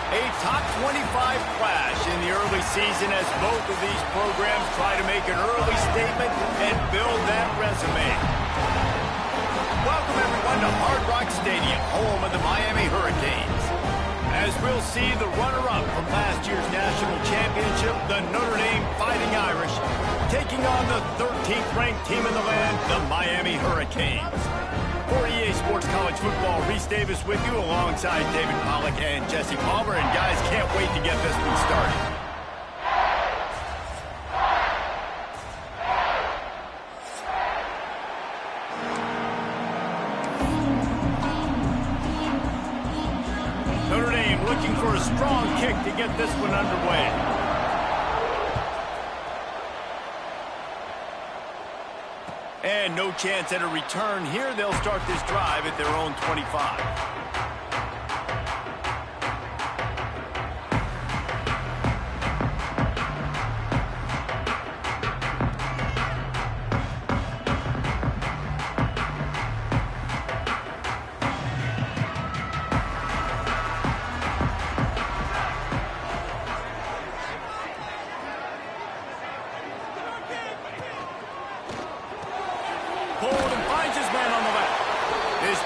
A top 25 clash in the early season as both of these programs try to make an early statement and build that resume. Welcome everyone to Hard Rock Stadium, home of the Miami Hurricanes. As we'll see the runner-up from last year's national championship, the Notre Dame Fighting Irish, taking on the 13th ranked team in the land, the Miami Hurricanes. For EA Sports College Football, Reese Davis with you alongside David Pollack and Jesse Palmer. And guys, can't wait to get this one started. Notre Dame looking for a strong kick to get this one underway. And no chance at a return here. They'll start this drive at their own 25.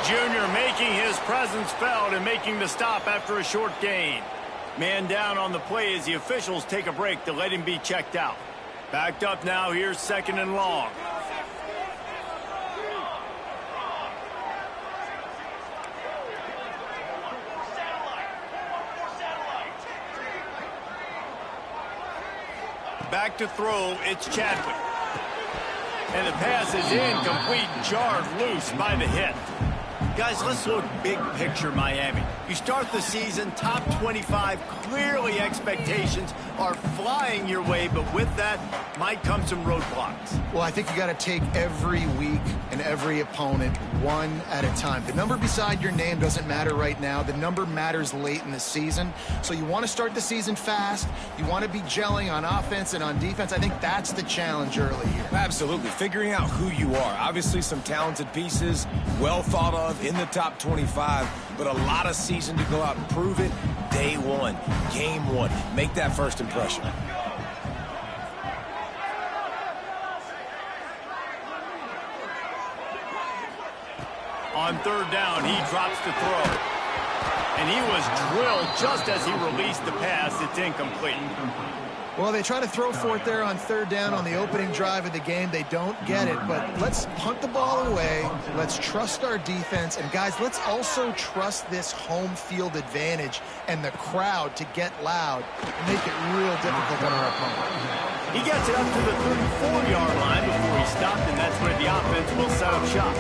Junior making his presence felt and making the stop after a short gain. Man down on the play as the officials take a break to let him be checked out. Backed up now, here's 2nd and long. Back to throw, it's Chadwick. And the pass is incomplete, jarred loose by the hit. Guys, let's look big picture Miami. You start the season top 25. Clearly expectations are flying your way, but with that might come some roadblocks. Well, I think you got to take every week and every opponent one at a time. The number beside your name doesn't matter right now. The number matters late in the season. So you want to start the season fast. You want to be gelling on offense and on defense. I think that's the challenge early here. Absolutely. Figuring out who you are. Obviously some talented pieces, well thought of in the top 25, but a lot of season to go out and prove it. Day one, game one. Make that first impression. On 3rd down, he drops to throw. And he was drilled just as he released the pass. It's incomplete. Well, they try to throw for it there on 3rd down on the opening drive of the game. They don't get it, but let's punt the ball away. Let's trust our defense. And, guys, let's also trust this home field advantage and the crowd to get loud and make it real difficult on our opponent. He gets it up to the 34-yard line before he stopped, and that's where the offense will set up shop.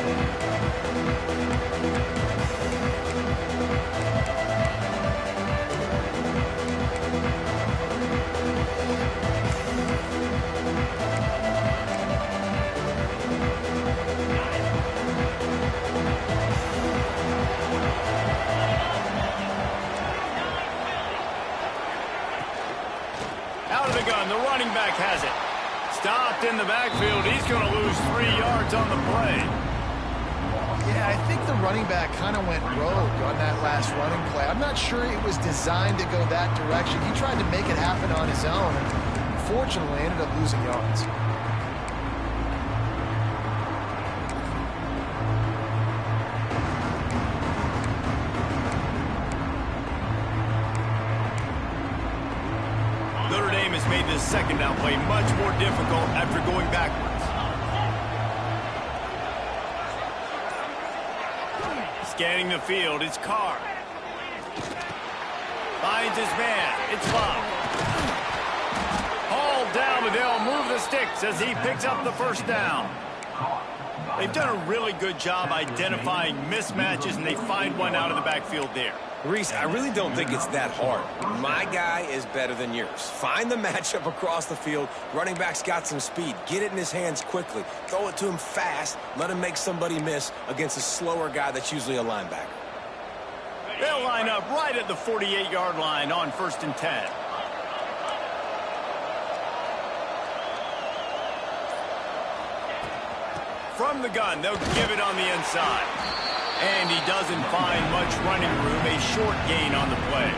Out of the gun, the running back has it. Stopped in the backfield. He's going to lose 3 yards on the play. Yeah, I think the running back kind of went rogue on that last running play. I'm not sure it was designed to go that direction. He tried to make it happen on his own, and unfortunately ended up losing yards. Notre Dame has made this 2nd down play much more difficult after going backwards. Scanning the field, it's Carr. Finds his man, it's Love. sticks as he picks up the first down. They've done a really good job identifying mismatches, and they find one out of the backfield there. Reese, I really don't think it's that hard. My guy is better than yours. Find the matchup across the field. Running back's got some speed. Get it in his hands quickly. Throw it to him fast. Let him make somebody miss against a slower guy that's usually a linebacker. They'll line up right at the 48-yard line on 1st and 10. From the gun, they'll give it on the inside. And he doesn't find much running room, a short gain on the play.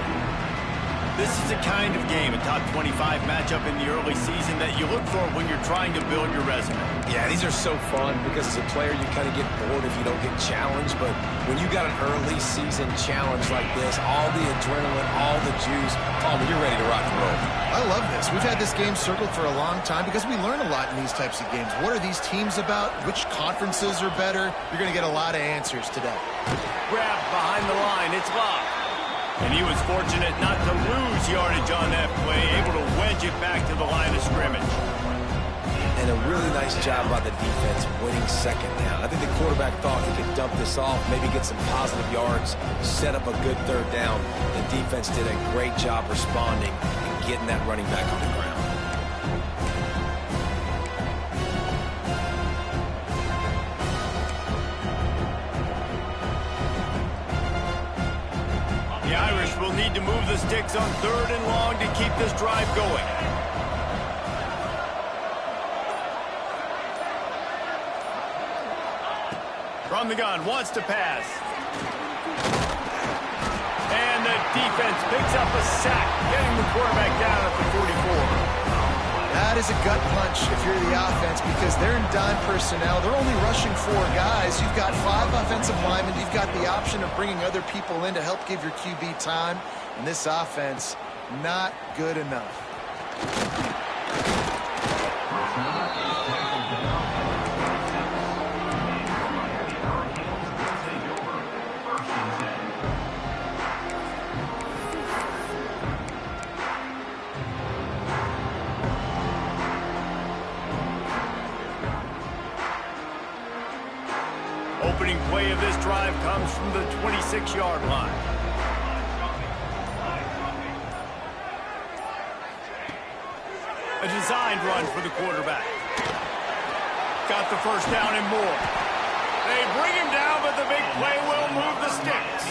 This is the kind of game, a top 25 matchup in the early season, that you look for when you're trying to build your resume. Yeah, these are so fun because as a player you kind of get bored if you don't get challenged, but when you got an early season challenge like this, all the adrenaline, all the juice, Palmer, you're ready to rock and roll. I love this. We've had this game circled for a long time because we learn a lot in these types of games. What are these teams about? Which conferences are better? You're going to get a lot of answers today. Grab behind the line. It's Locke. And he was fortunate not to lose yardage on that play, able to wedge it back to the line of scrimmage. And a really nice job by the defense winning second down. I think the quarterback thought he could dump this off, maybe get some positive yards, set up a good third down. The defense did a great job responding and getting that running back on the ground. The Irish will need to move the sticks on 3rd and long to keep this drive going. From the gun, wants to pass. And the defense picks up a sack, getting the quarterback down at the 44. That is a gut punch if you're the offense because they're in dime personnel. They're only rushing 4 guys. You've got 5 offensive linemen. You've got the option of bringing other people in to help give your QB time. And this offense, not good enough. Opening play of this drive comes from the 26-yard line. A designed run for the quarterback. Got the first down and more. They bring him down, but the big play will move the sticks.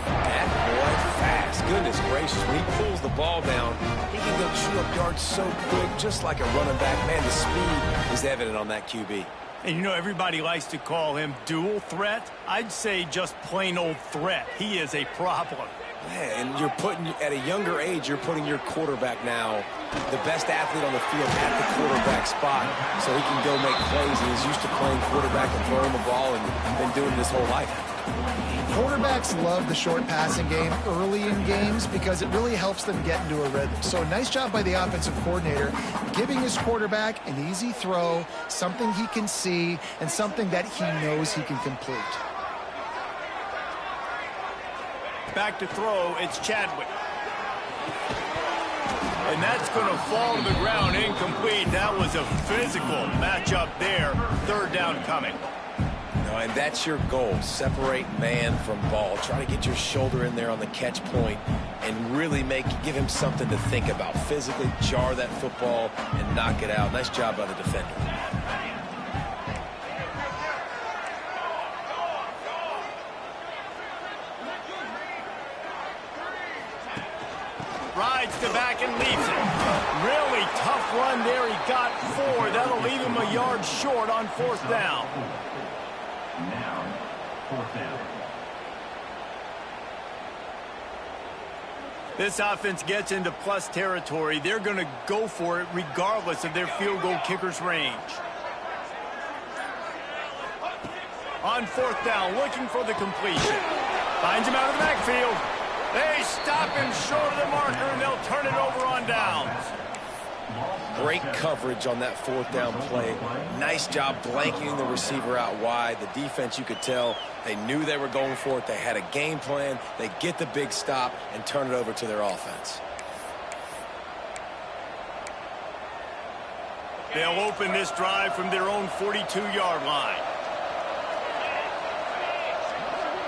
That boy fast. Goodness gracious, when he pulls the ball down, he can go chew up yards so quick, just like a running back. Man, the speed is evident on that QB. And you know, everybody likes to call him dual threat. I'd say just plain old threat. He is a problem. Man, and you're putting, at a younger age, you're putting your quarterback now, the best athlete on the field at the quarterback spot, so he can go make plays. And he's used to playing quarterback and throwing the ball and been doing it his whole life. Quarterbacks love the short passing game early in games because it really helps them get into a rhythm. So nice job by the offensive coordinator giving his quarterback an easy throw, something he can see, and something that he knows he can complete. Back to throw, it's Chadwick. And that's going to fall to the ground incomplete. That was a physical matchup there. 3rd down coming. And that's your goal. Separate man from ball. Try to get your shoulder in there on the catch point and really give him something to think about. Physically jar that football and knock it out. Nice job by the defender. Rides to back and leaves it. Really tough run there. He got 4. That'll leave him a yard short on 4th down. Now, 4th down. This offense gets into plus territory. They're going to go for it regardless of their field goal kicker's range. On 4th down, looking for the completion. Finds him out of the backfield. They stop him short of the marker, and they'll turn it over on downs. Great coverage on that 4th down play. Nice job blanketing the receiver out wide. The defense, you could tell, they knew they were going for it. They had a game plan. They get the big stop and turn it over to their offense. They'll open this drive from their own 42-yard line.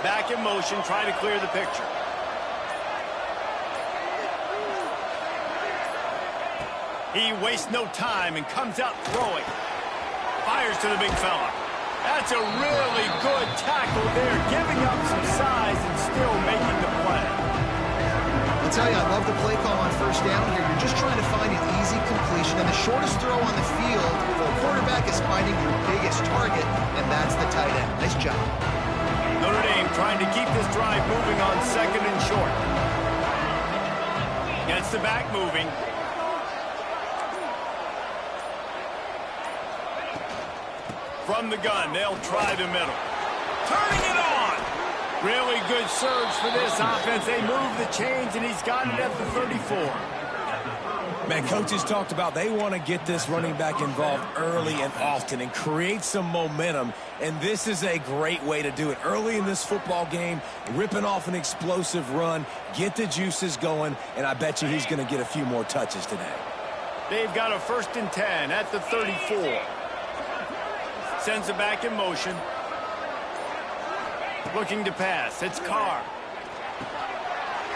Back in motion, try to clear the picture. He wastes no time and comes out throwing. Fires to the big fella. That's a really good tackle there, giving up some size and still making the play. I'll tell you, I love the play call on first down here. You're just trying to find an easy completion, and the shortest throw on the field for a quarterback is finding your biggest target, and that's the tight end. Nice job. Notre Dame trying to keep this drive moving on second and short. Gets the back moving. From the gun, they'll try the middle. Turning it on! Really good surge for this offense. They move the chains, and he's got it at the 34. Man, coaches talked about they want to get this running back involved early and often and create some momentum, and this is a great way to do it. Early in this football game, ripping off an explosive run, get the juices going, and I bet you he's going to get a few more touches today. They've got a 1st and 10 at the 34. Sends it back in motion. Looking to pass. It's Carr.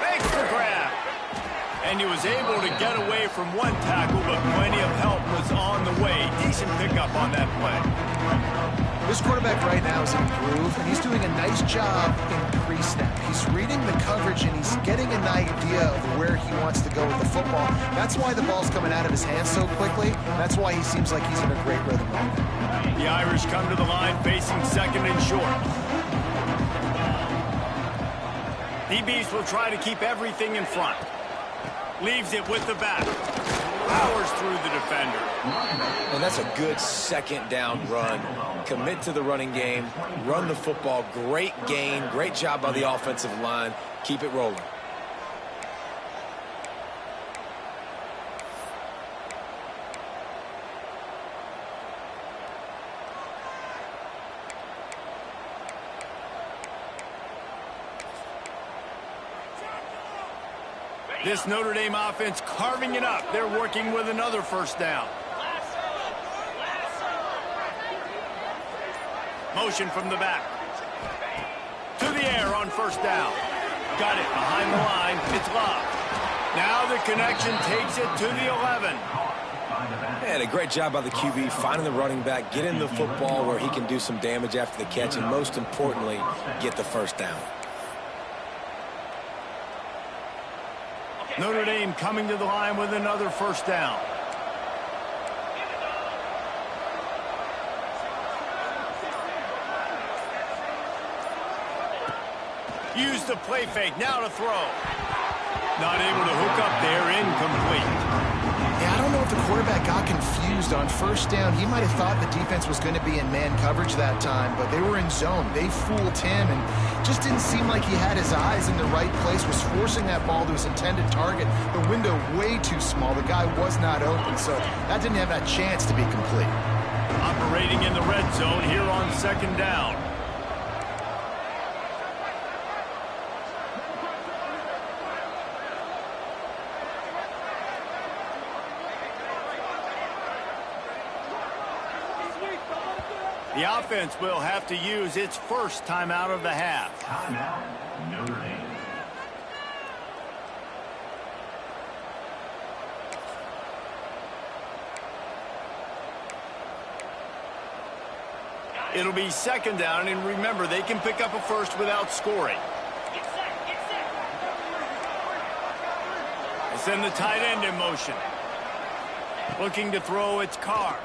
Makes the grab. And he was able to get away from one tackle, but plenty of help was on the way. Decent pickup on that play. This quarterback right now is in a groove, and he's doing a nice job in pre-snap. He's reading the coverage, and he's getting an idea of where he wants to go with the football. That's why the ball's coming out of his hands so quickly. That's why he seems like he's in a great rhythm right now. The Irish come to the line facing second and short. DBs will try to keep everything in front. Leaves it with the back. Powers through the defender. And that's a good second down run. Commit to the running game. Run the football. Great gain. Great job by the offensive line. Keep it rolling. This Notre Dame offense carving it up. They're working with another first down. Motion from the back. To the air on first down. Got it behind the line. It's Love. Now the connection takes it to the 11. And a great job by the QB finding the running back, getting the football where he can do some damage after the catch, and most importantly, get the first down. Notre Dame coming to the line with another first down. Use the play fake, now to throw. Not able to hook up there, incomplete. Yeah, I don't know if the quarterback got confused on first down. He might have thought the defense was going to be in man coverage that time, but they were in zone. They fooled him and just didn't seem like he had his eyes in the right place, was forcing that ball to his intended target. The window way too small. The guy was not open, so that didn't have that chance to be complete. Operating in the red zone here on second down. The offense will have to use its first timeout of the half. Timeout, Notre Dame. It'll be second down, and remember, they can pick up a first without scoring. They send the tight end in motion. Looking to throw, it's Carr.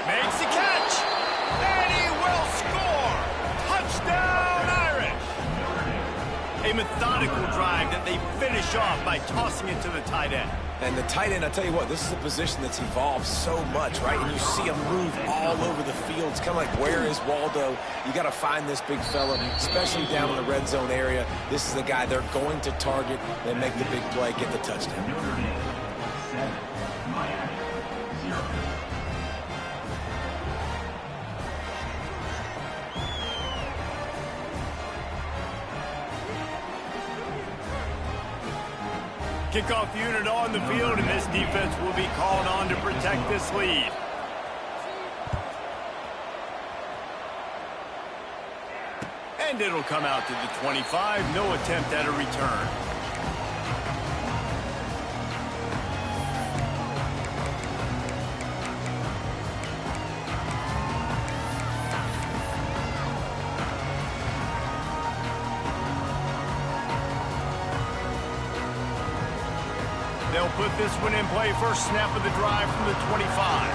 Makes the catch, and he will score! Touchdown, Irish! A methodical drive that they finish off by tossing it to the tight end. And the tight end, I tell you what, this is a position that's evolved so much, right? And you see him move all over the field. It's kind of like, where is Waldo? You got to find this big fella, especially down in the red zone area. This is the guy they're going to target and make the big play, get the touchdown. Notre Dame 7, Miami 0. Kickoff unit on the field, and this defense will be called on to protect this lead. And it'll come out to the 25. No attempt at a return. They'll put this one in play. First snap of the drive from the 25.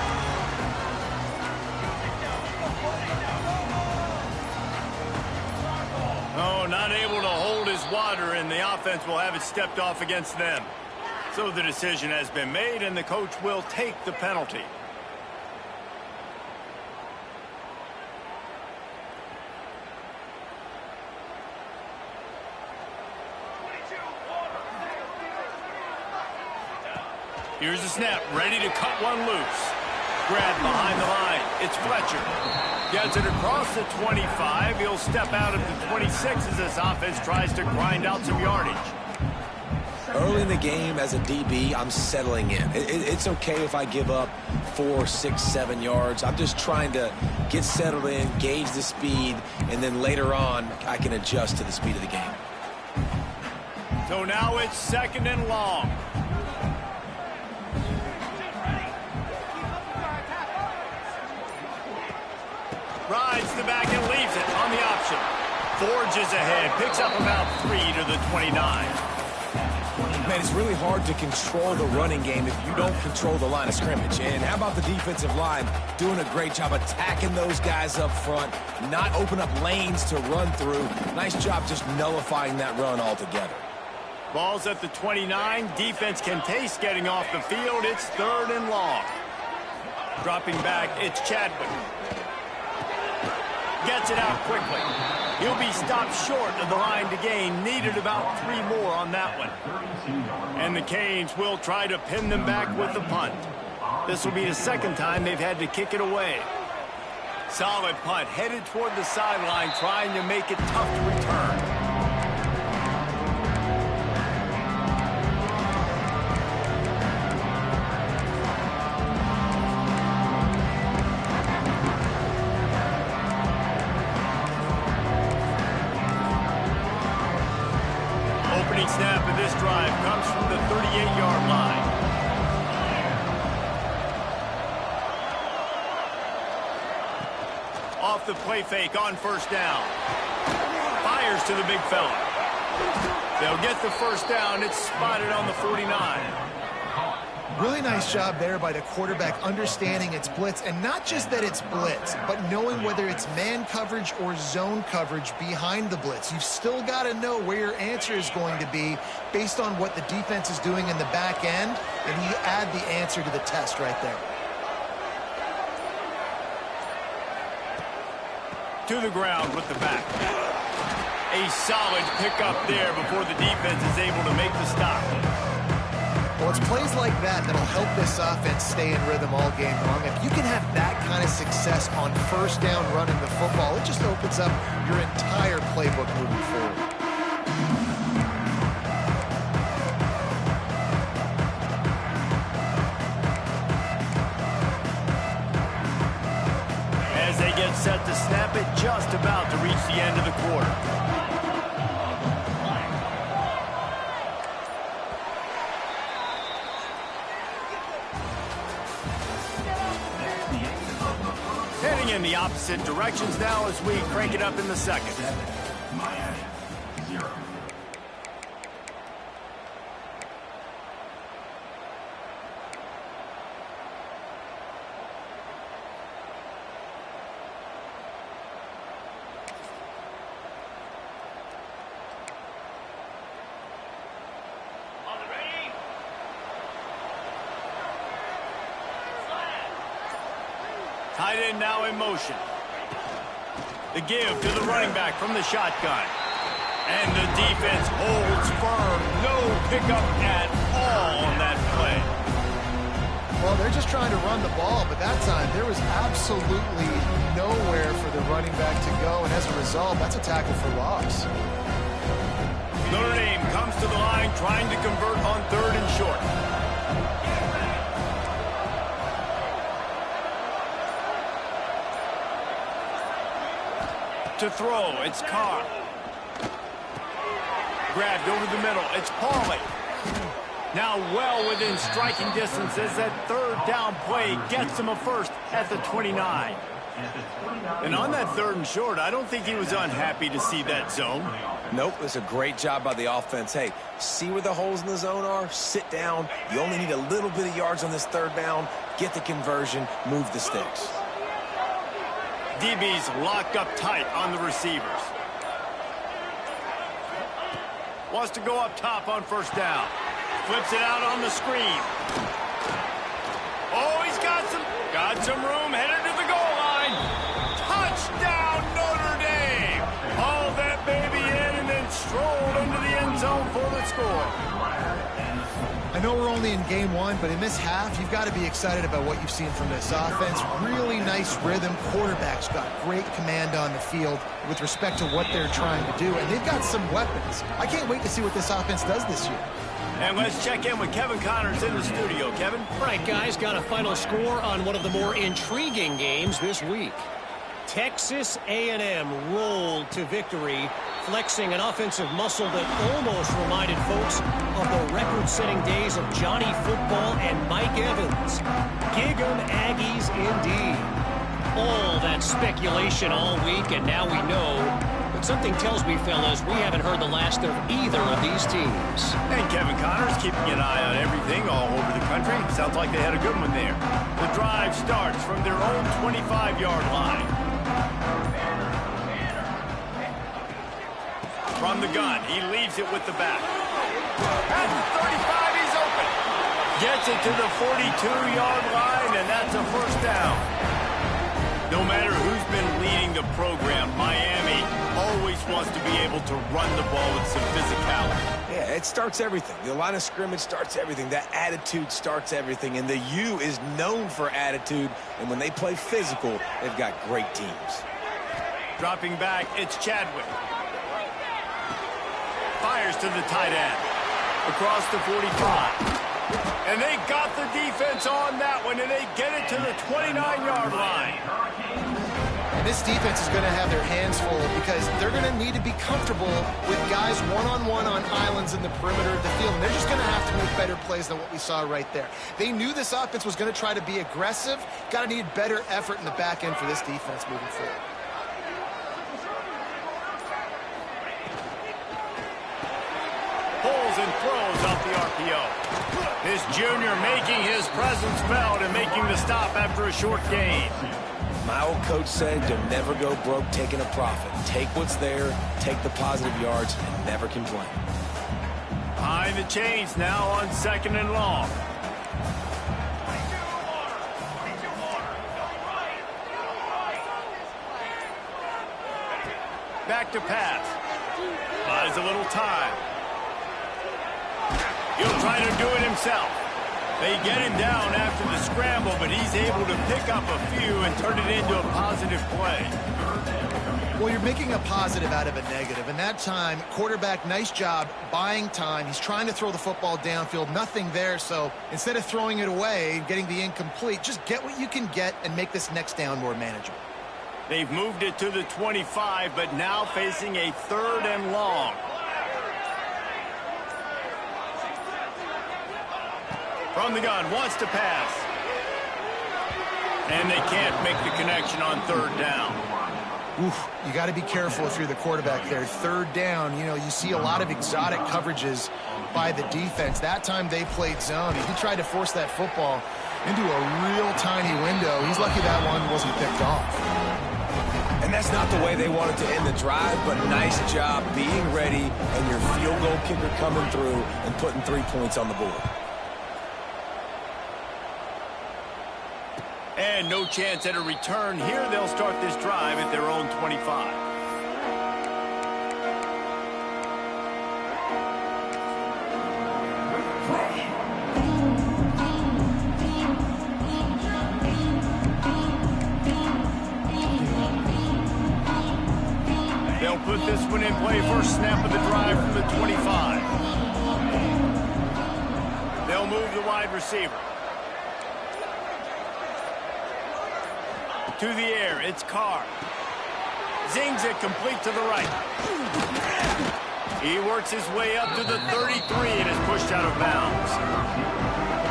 Oh, not able to hold his water, and the offense will have it stepped off against them. So the decision has been made, and the coach will take the penalty. Here's the snap, ready to cut one loose. Grab behind the line. It's Fletcher. Gets it across the 25. He'll step out at the 26 as this offense tries to grind out some yardage. Early in the game as a DB, I'm settling in. It's okay if I give up 4, 6, 7 yards. I'm just trying to get settled in, gauge the speed, and then later on, I can adjust to the speed of the game. So now it's second and long. Rides the back and leaves it on the option. Forges ahead, picks up about 3 to the 29. Man, it's really hard to control the running game if you don't control the line of scrimmage. And how about the defensive line doing a great job attacking those guys up front, not open up lanes to run through. Nice job just nullifying that run altogether. Ball's at the 29. Defense can taste getting off the field. It's third and long. Dropping back, it's Chadwick. Gets it out quickly. He'll be stopped short of the line to gain. Needed about 3 more on that one. And the Canes will try to pin them back with the punt. This will be the second time they've had to kick it away. Solid punt, headed toward the sideline, trying to make it tough to return. Snap of this drive comes from the 38-yard line. Off the play fake on first down. Fires to the big fella. They'll get the first down. It's spotted on the 49. Really nice job there by the quarterback understanding it's blitz, and not just that it's blitz, but knowing whether it's man coverage or zone coverage behind the blitz. You've still got to know where your answer is going to be based on what the defense is doing in the back end, and you add the answer to the test right there. To the ground with the back. A solid pickup there before the defense is able to make the stop. Well, it's plays like that that'll help this offense stay in rhythm all game long. If you can have that kind of success on first down running the football, it just opens up your entire playbook moving forward. As they get set to snap it, just about to reach the end of the quarter. Heading in the opposite directions now as we crank it up in the second. Miami, 0. Tight end now in motion. The give to the running back from the shotgun. And the defense holds firm. No pickup at all on that play. Well, they're just trying to run the ball, but that time there was absolutely nowhere for the running back to go, and as a result, that's a tackle for loss. Notre Dame comes to the line trying to convert on 3rd short. To throw, it's Carr. Grabbed over the middle, it's Pauly. Now well within striking distance as that third down play gets him a first at the 29. And on that third and short, I don't think he was unhappy to see that zone. Nope, it's a great job by the offense. Hey, see where the holes in the zone are? Sit down. You only need a little bit of yards on this third down. Get the conversion, move the sticks. DB's locked up tight on the receivers. Wants to go up top on first down. Flips it out on the screen. Oh, he's got some room, headed to the goal line. Touchdown, Notre Dame! Hauled that baby in and then strolled into the end zone for the score. I know we're only in game one, but in this half, you've got to be excited about what you've seen from this offense. Really nice rhythm. Quarterback's got great command on the field with respect to what they're trying to do, and they've got some weapons. I can't wait to see what this offense does this year. And let's check in with Kevin Connors in the studio. Kevin? Right, guys, got a final score on one of the more intriguing games this week. Texas A&M rolled to victory, flexing an offensive muscle that almost reminded folks of the record-setting days of Johnny Football and Mike Evans. Gig 'em Aggies indeed. All that speculation all week, and now we know. But something tells me, fellas, we haven't heard the last of either of these teams. And Kevin Connors keeping an eye on everything all over the country. Sounds like they had a good one there. The drive starts from their own 25-yard line. From the gun, he leaves it with the back. At the 35, he's open. Gets it to the 42-yard line, and that's a first down. No matter who's been leading the program, Miami always wants to be able to run the ball with some physicality. Yeah, it starts everything. The line of scrimmage starts everything. That attitude starts everything. And the U is known for attitude. And when they play physical, they've got great teams. Dropping back, it's Chadwick. Fires to the tight end. Across the 45. And they got the defense on that one, and they get it to the 29-yard line. And this defense is going to have their hands full because they're going to need to be comfortable with guys one-on-one on islands in the perimeter of the field. And they're just going to have to make better plays than what we saw right there. They knew this offense was going to try to be aggressive. Got to need better effort in the back end for this defense moving forward. Pulls and throws off the RPO. This junior making his presence felt and making the stop after a short gain. My old coach said, don't never go broke taking a profit. Take what's there, take the positive yards, and never complain. Behind the chains now on second and long. Back to pass. Buys a little time. He'll try to do it himself. They get him down after the scramble, but he's able to pick up a few and turn it into a positive play. Well, you're making a positive out of a negative. And that time, quarterback, nice job buying time. He's trying to throw the football downfield. Nothing there. So instead of throwing it away and getting the incomplete, just get what you can get and make this next down more manageable. They've moved it to the 25, but now facing a third and long. From the gun, wants to pass. And they can't make the connection on third down. Oof, you got to be careful if you're the quarterback there. Third down, you know, you see a lot of exotic coverages by the defense. That time they played zone. He tried to force that football into a real tiny window. He's lucky that one wasn't picked off. And that's not the way they wanted to end the drive, but nice job being ready and your field goal kicker coming through and putting 3 points on the board. And no chance at a return here. They'll start this drive at their own 25. They'll put this one in play. First snap of the drive from the 25. They'll move the wide receiver. To the air, it's Carr. Zings it complete to the right. He works his way up to the 33 and is pushed out of bounds.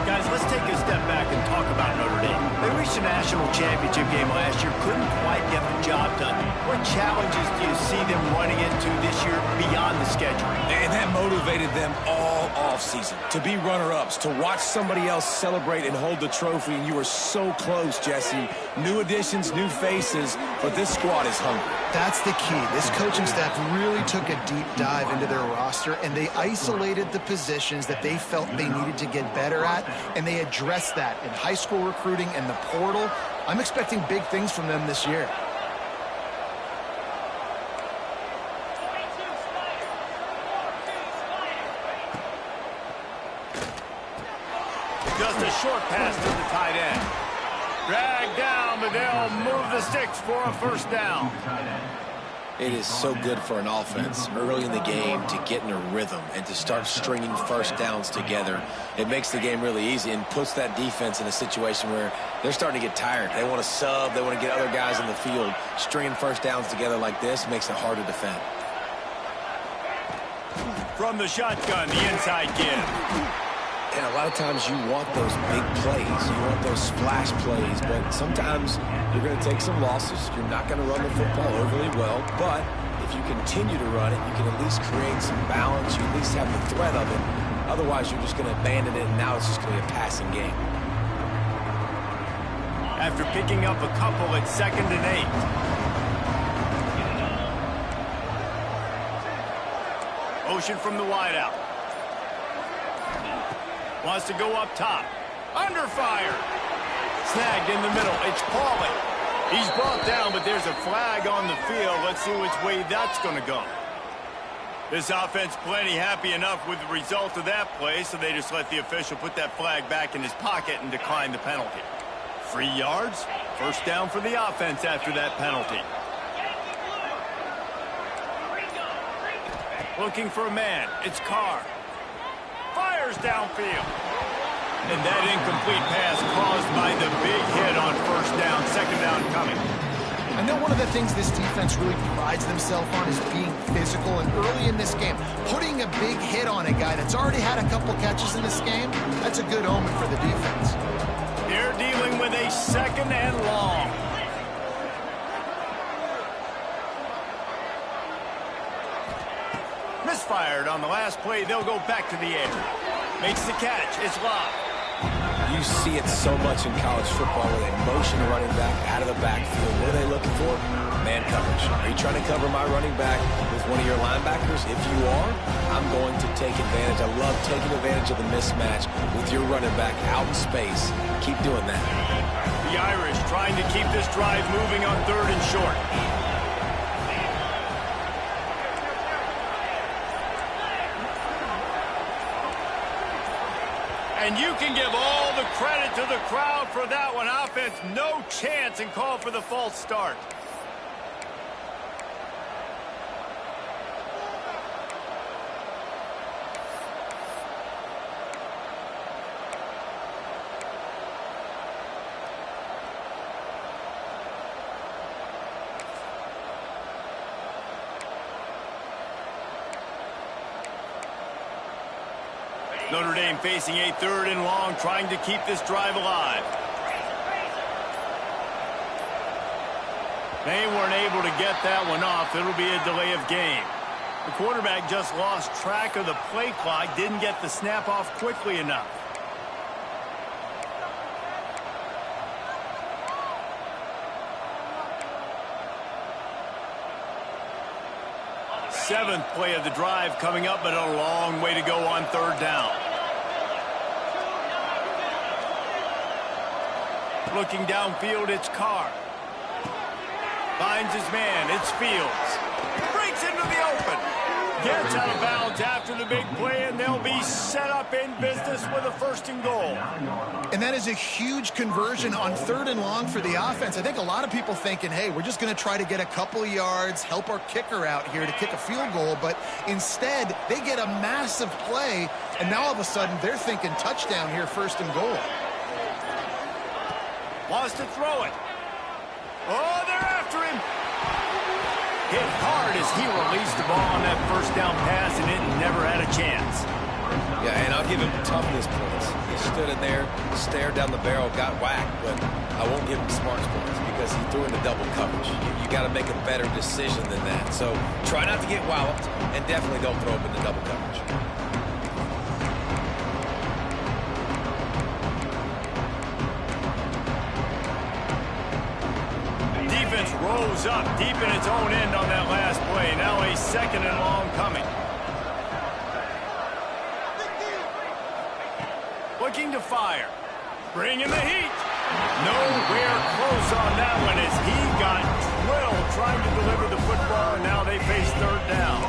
Guys, let's take a step back and talk about Notre Dame. They reached the national championship game last year, couldn't quite get the job done. What challenges do you see them running into this year beyond the schedule? And that motivated them all offseason to be runner-ups, to watch somebody else celebrate and hold the trophy, and you were so close, Jesse. New additions, new faces, but this squad is hungry. That's the key. This coaching staff really took a deep dive into their roster, and they isolated the positions that they felt they needed to get better at, and they addressed that in high school recruiting and the portal. I'm expecting big things from them this year. Just a short pass to the tight end. Dragged down, but they'll move the sticks for a first down. It is so good for an offense early in the game to get in a rhythm and to start stringing first downs together. It makes the game really easy and puts that defense in a situation where they're starting to get tired. They want to sub. They want to get other guys in the field. Stringing first downs together like this makes it hard to defend. From the shotgun, the inside give. And a lot of times you want those big plays. You want those splash plays, but sometimes you're going to take some losses. You're not going to run the football overly well, but if you continue to run it, you can at least create some balance. You at least have the threat of it. Otherwise, you're just going to abandon it, and now it's just going to be a passing game. After picking up a couple at 2nd and 8. Motion from the wideout. Wants to go up top. Under fire. Snagged in the middle. It's Pauly. He's brought down, but there's a flag on the field. Let's see which way that's going to go. This offense plenty happy enough with the result of that play, so they just let the official put that flag back in his pocket and decline the penalty. 3 yards. First down for the offense after that penalty. Looking for a man. It's Carr. Fires downfield. And that incomplete pass caused by the big hit on first down. 2nd down coming. I know one of the things this defense really prides themselves on is being physical, and early in this game, putting a big hit on a guy that's already had a couple catches in this game, that's a good omen for the defense. They're dealing with a 2nd and long. Misfired on the last play. They'll go back to the air. Makes the catch. It's locked. You see it so much in college football where they motion the running back out of the backfield. What are they looking for? Man coverage. Are you trying to cover my running back with one of your linebackers? If you are, I'm going to take advantage. I love taking advantage of the mismatch with your running back out in space. Keep doing that. The Irish trying to keep this drive moving on 3rd and short. And you can give all the credit to the crowd for that one. Offense, no chance, and call for the false start. Notre Dame facing a 3rd and long, trying to keep this drive alive. They weren't able to get that one off. It'll be a delay of game. The quarterback just lost track of the play clock, didn't get the snap off quickly enough. Seventh play of the drive coming up, but a long way to go on 3rd down. Looking downfield, it's Carr. Finds his man, it's Fields. Breaks into the open. Gets out of bounds after the big play, and they'll be set up in business with a 1st and goal. And that is a huge conversion on 3rd and long for the offense. I think a lot of people thinking, hey, we're just going to try to get a couple of yards, help our kicker out here to kick a field goal. But instead, they get a massive play and now all of a sudden they're thinking touchdown here, 1st and goal. Wants to throw it. Oh, they're after him. Hit hard as he released the ball on that 1st down pass, and it never had a chance. Yeah, and I'll give him toughness points. He stood in there, stared down the barrel, got whacked, but I won't give him smarts points because he threw into double coverage. You got to make a better decision than that. So try not to get walloped, and definitely don't throw him into double coverage. Defense rose up deep in its own end on that last play. Now a 2nd and long coming. Looking to fire. Bringing the heat. Nowhere close on that one as he got drilled trying to deliver the football, and now they face 3rd down.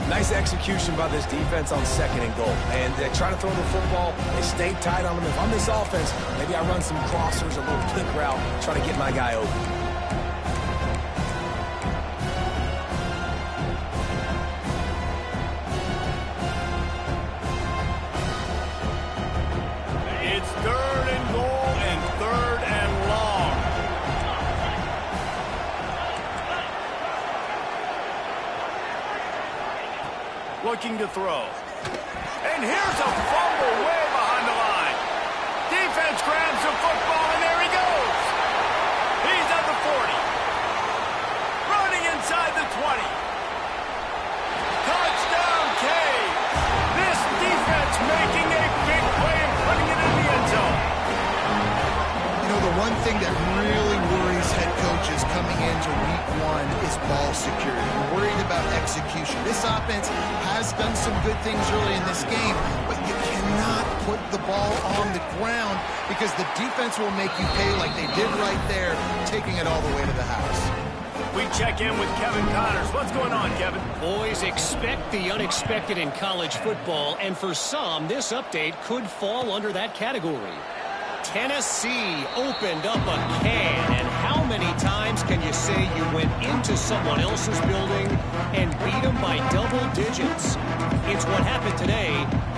Nice execution by this defense on 2nd and goal. And they try to throw the football. They stay tight on them. If I'm this offense, maybe I run some crossers, a little kick route, try to get my guy open. It's 3rd and goal and 3rd and long. Looking to throw. And here's a fumble way behind the line. Defense grabs the football, and there he goes. He's at the 40. Running inside the 20. Touchdown, Cade. This defense making a big play and putting it in the end zone. You know, the one thing that really worries head coaches coming into week 1 is ball security. We're worried about execution. This offense has done some good things early in this game, but you cannot put the ball on the ground because the defense will make you pay like they did right there, taking it all the way to the house. We check in with Kevin Connors. What's going on, Kevin? Boys, expect the unexpected in college football, and for some, this update could fall under that category. Tennessee opened up a can, and how many times can you say you went into someone else's building and beat them by double digits? It's what happened today,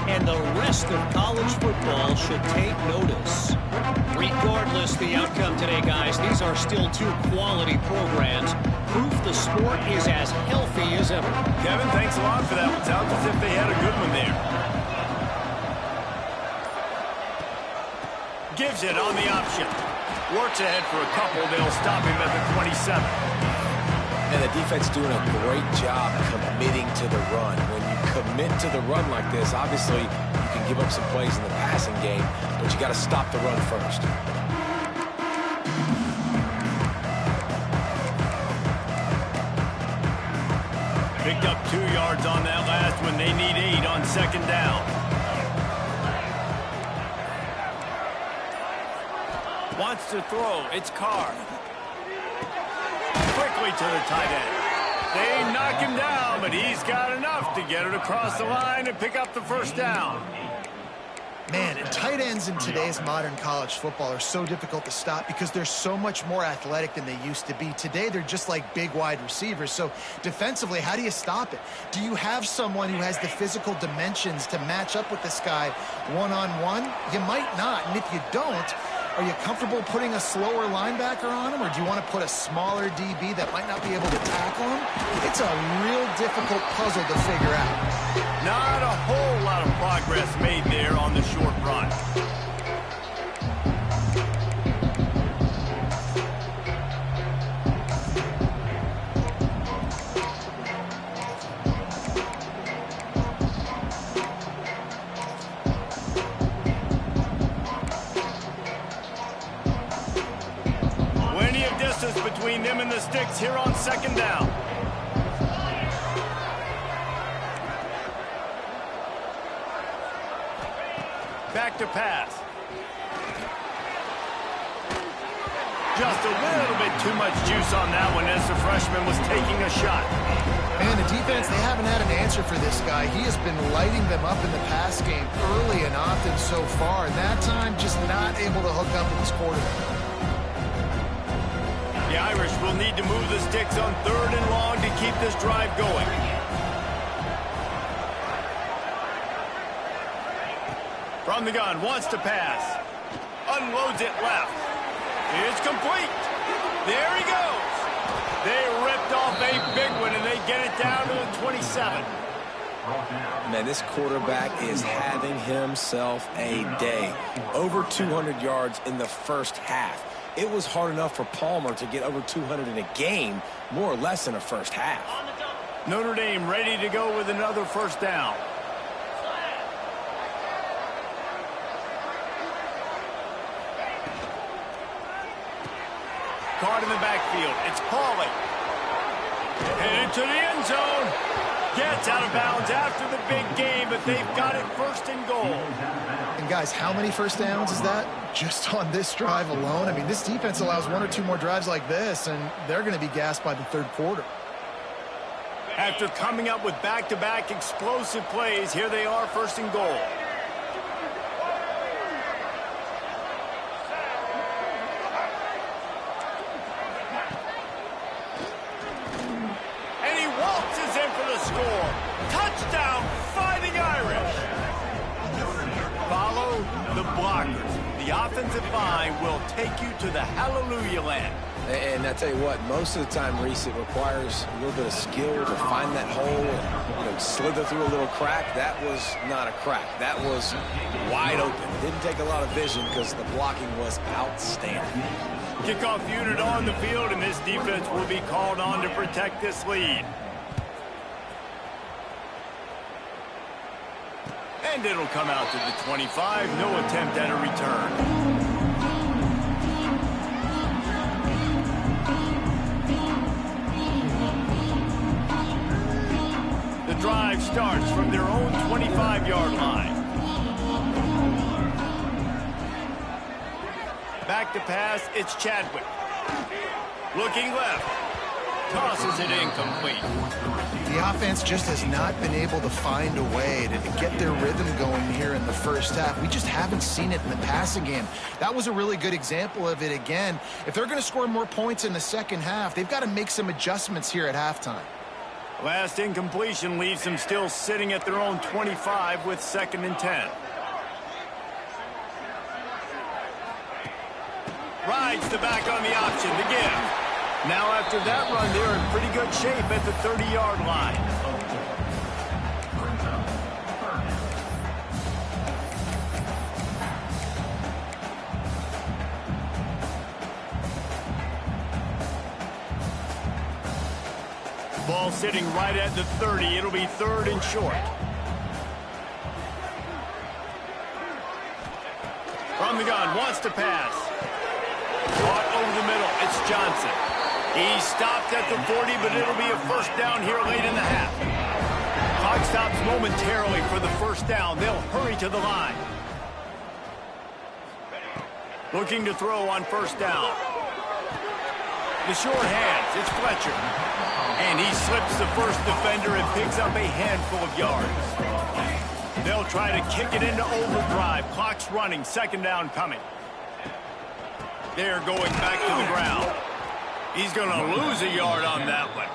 and the rest of college football should take notice. Regardless the outcome today, guys, these are still 2 quality programs. Proof the sport is as healthy as ever. Kevin, thanks a lot for that one. Sounds as if they had a good one there. Gives it on the option. Works ahead for a couple. They'll stop him at the 27. And the defense doing a great job committing to the run. When you commit to the run like this, obviously you can give up some plays in the passing game, but you got to stop the run first. Picked up 2 yards on that last one. They need 8 on 2nd down. Wants to throw. It's Carr. Quickly to the tight end. They knock him down, but he's got enough to get it across the line and pick up the 1st down. Man, and tight ends in today's modern college football are so difficult to stop because they're so much more athletic than they used to be. Today, they're just like big wide receivers. So defensively, how do you stop it? Do you have someone who has the physical dimensions to match up with this guy one-on-one? You might not, and if you don't, are you comfortable putting a slower linebacker on him, or do you want to put a smaller DB that might not be able to tackle him? It's a real difficult puzzle to figure out. Not a whole lot of progress made there on the short run. Between them and the sticks here on 2nd down. Back to pass. Just a little bit too much juice on that one as the freshman was taking a shot. Man, the defense, they haven't had an answer for this guy. He has been lighting them up in the pass game early and often so far, and that time just not able to hook up with his quarterback. The Irish will need to move the sticks on 3rd and long to keep this drive going. From the gun, wants to pass. Unloads it left. It's complete. There he goes. They ripped off a big one, and they get it down to the 27. Man, this quarterback is having himself a day. Over 200 yards in the first half. It was hard enough for Palmer to get over 200 in a game, more or less in a first half. Notre Dame ready to go with another first down. Caught in the backfield. It's Pauly. Into the end zone. Gets out of bounds after the big game, but they've got it first and goal. And guys, how many first downs is that just on this drive alone? I mean, this defense allows one or two more drives like this, and they're going to be gassed by the third quarter. After coming up with back-to-back explosive plays, here they are, first and goal. And he waltzes in for the score. Touchdown, Fighting Irish. Follow the blockers. The offensive line will take you to the hallelujah land. And I tell you what, most of the time, Reese, it requires a little bit of skill to find that hole and, slither through a little crack. That was not a crack. That was wide open. Didn't take a lot of vision because the blocking was outstanding. Kickoff unit on the field, and this defense will be called on to protect this lead. And it'll come out to the 25. No attempt at a return. The drive starts from their own 25-yard line. Back to pass, it's Chadwick. Looking left. Tosses it incomplete. The offense just has not been able to find a way to get their rhythm going here in the first half. We just haven't seen it in the passing game. That was a really good example of it again. If they're going to score more points in the second half, they've got to make some adjustments here at halftime. Last incompletion leaves them still sitting at their own 25 with 2nd and 10. Rides the back on the option to give. Now after that run, they're in pretty good shape at the 30-yard line. Ball sitting right at the 30. It'll be 3rd and short. From the gun, wants to pass. Caught over the middle. It's Johnson. He stopped at the 40, but it'll be a first down here late in the half. Clock stops momentarily for the first down. They'll hurry to the line. Looking to throw on first down. The short hands, it's Fletcher. And he slips the first defender and picks up a handful of yards. They'll try to kick it into overdrive. Clock's running, 2nd down coming. They're going back to the ground. He's going to lose a yard on that one.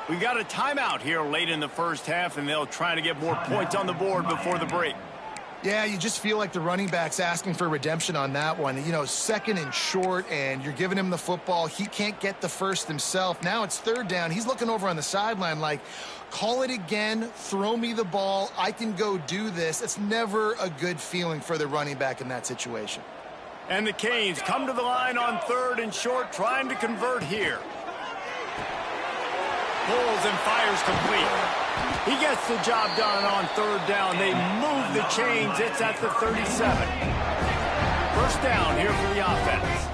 We got a timeout here late in the first half, and they'll try to get more points on the board before the break. Yeah, you just feel like the running back's asking for redemption on that one. 2nd and short, and you're giving him the football. He can't get the first himself. Now it's 3rd down. He's looking over on the sideline like, call it again, throw me the ball, I can go do this. It's never a good feeling for the running back in that situation. And the Canes come to the line on 3rd and short, trying to convert here. Pulls and fires complete. He gets the job done on 3rd down. They move the chains. It's at the 37. First down here for the offense.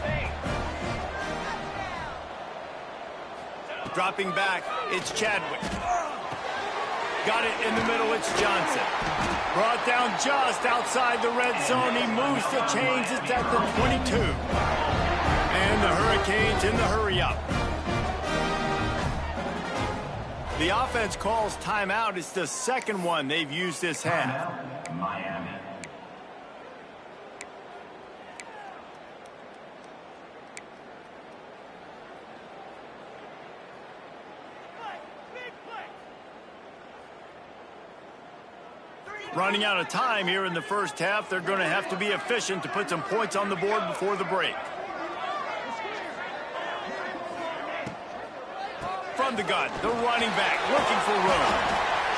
Dropping back, it's Chadwick. Got it in the middle, it's Johnson. Brought down just outside the red zone. He moves the chains. It's at the 22. And the Hurricanes in the hurry-up. The offense calls timeout. It's the 2nd one they've used this half. Miami. Running out of time here in the first half, they're going to have to be efficient to put some points on the board before the break. From the gun, the running back looking for room.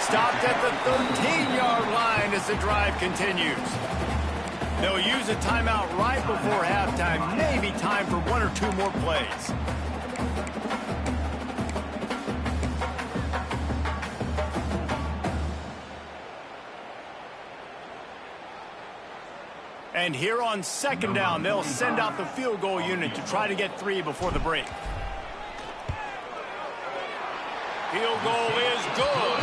Stopped at the 13-yard line as the drive continues. They'll use a timeout right before halftime. Maybe time for one or two more plays. And here on second down, they'll send out the field goal unit to try to get 3 before the break. Field goal is good.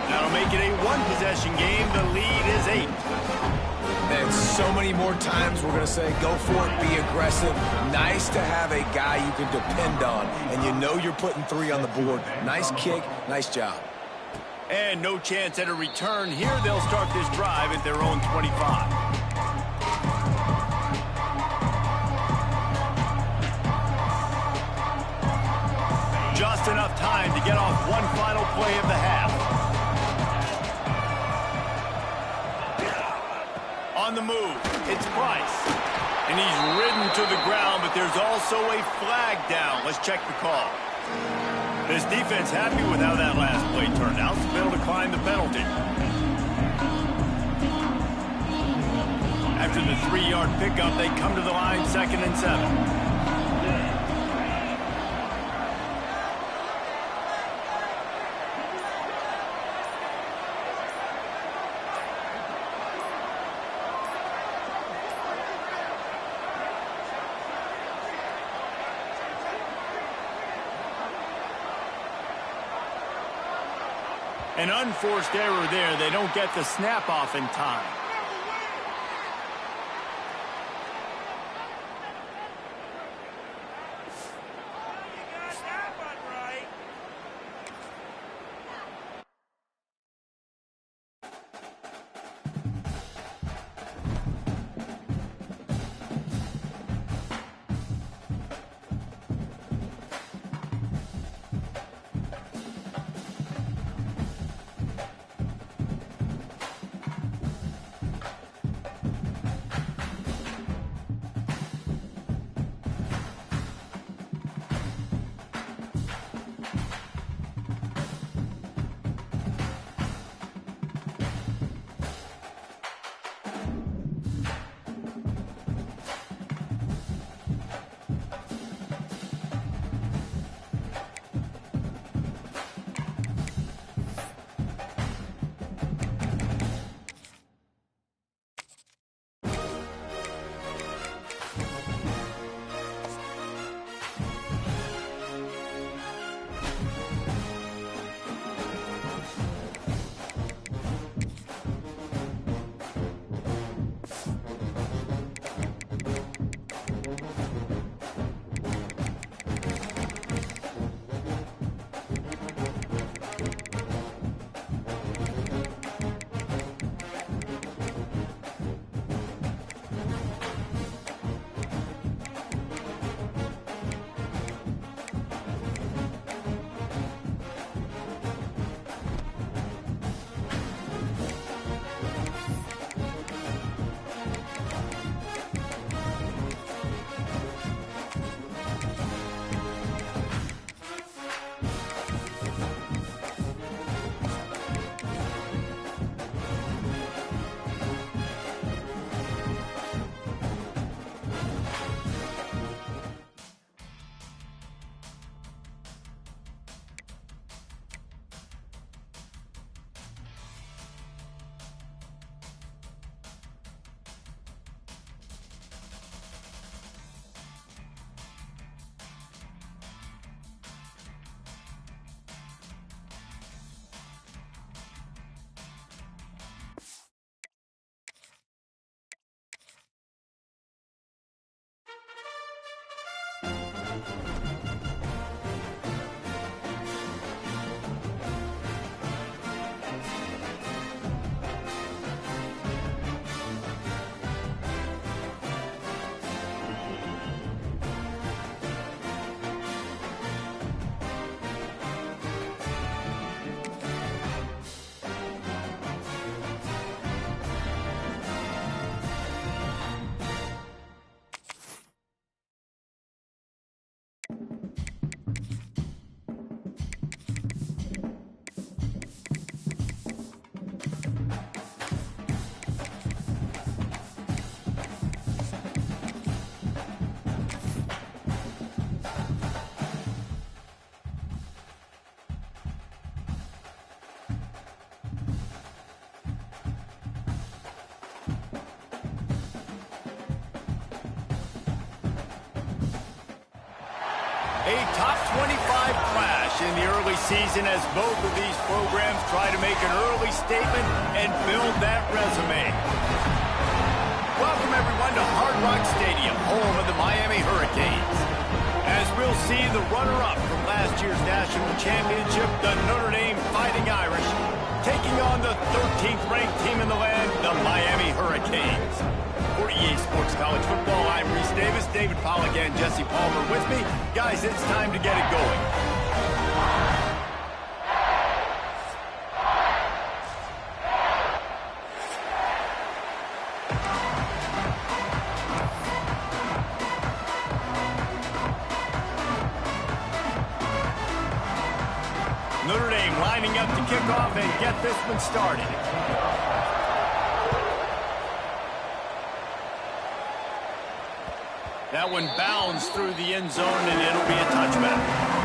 That'll make it a one-possession game. The lead is 8. And so many more times we're going to say, go for it, be aggressive. Nice to have a guy you can depend on, and you know you're putting 3 on the board. Nice kick, nice job. And no chance at a return here. They'll start this drive at their own 25. Just enough time to get off one final play of the half. On the move, it's Price. And he's ridden to the ground, but there's also a flag down. Let's check the call. This defense happy with how that last play turned out, so they'll decline the penalty. After the 3-yard pickup, they come to the line 2nd and 7. An unforced error there. They don't get the snap off in time. top 25 clash in the early season as both of these programs try to make an early statement and build that resume. Welcome, everyone, to Hard Rock Stadium, home of the Miami Hurricanes. As we'll see the runner-up from last year's national championship, the Notre Dame Fighting Irish, taking on the 13th ranked team in the land, the Miami Hurricanes. For EA Sports College Football, I'm Reese Davis, David Pollack, and Jesse Palmer with me. Guys, it's time to get it going. Notre Dame lining up to kick off and get this one started. That one bounds through the end zone, and it'll be a touchback.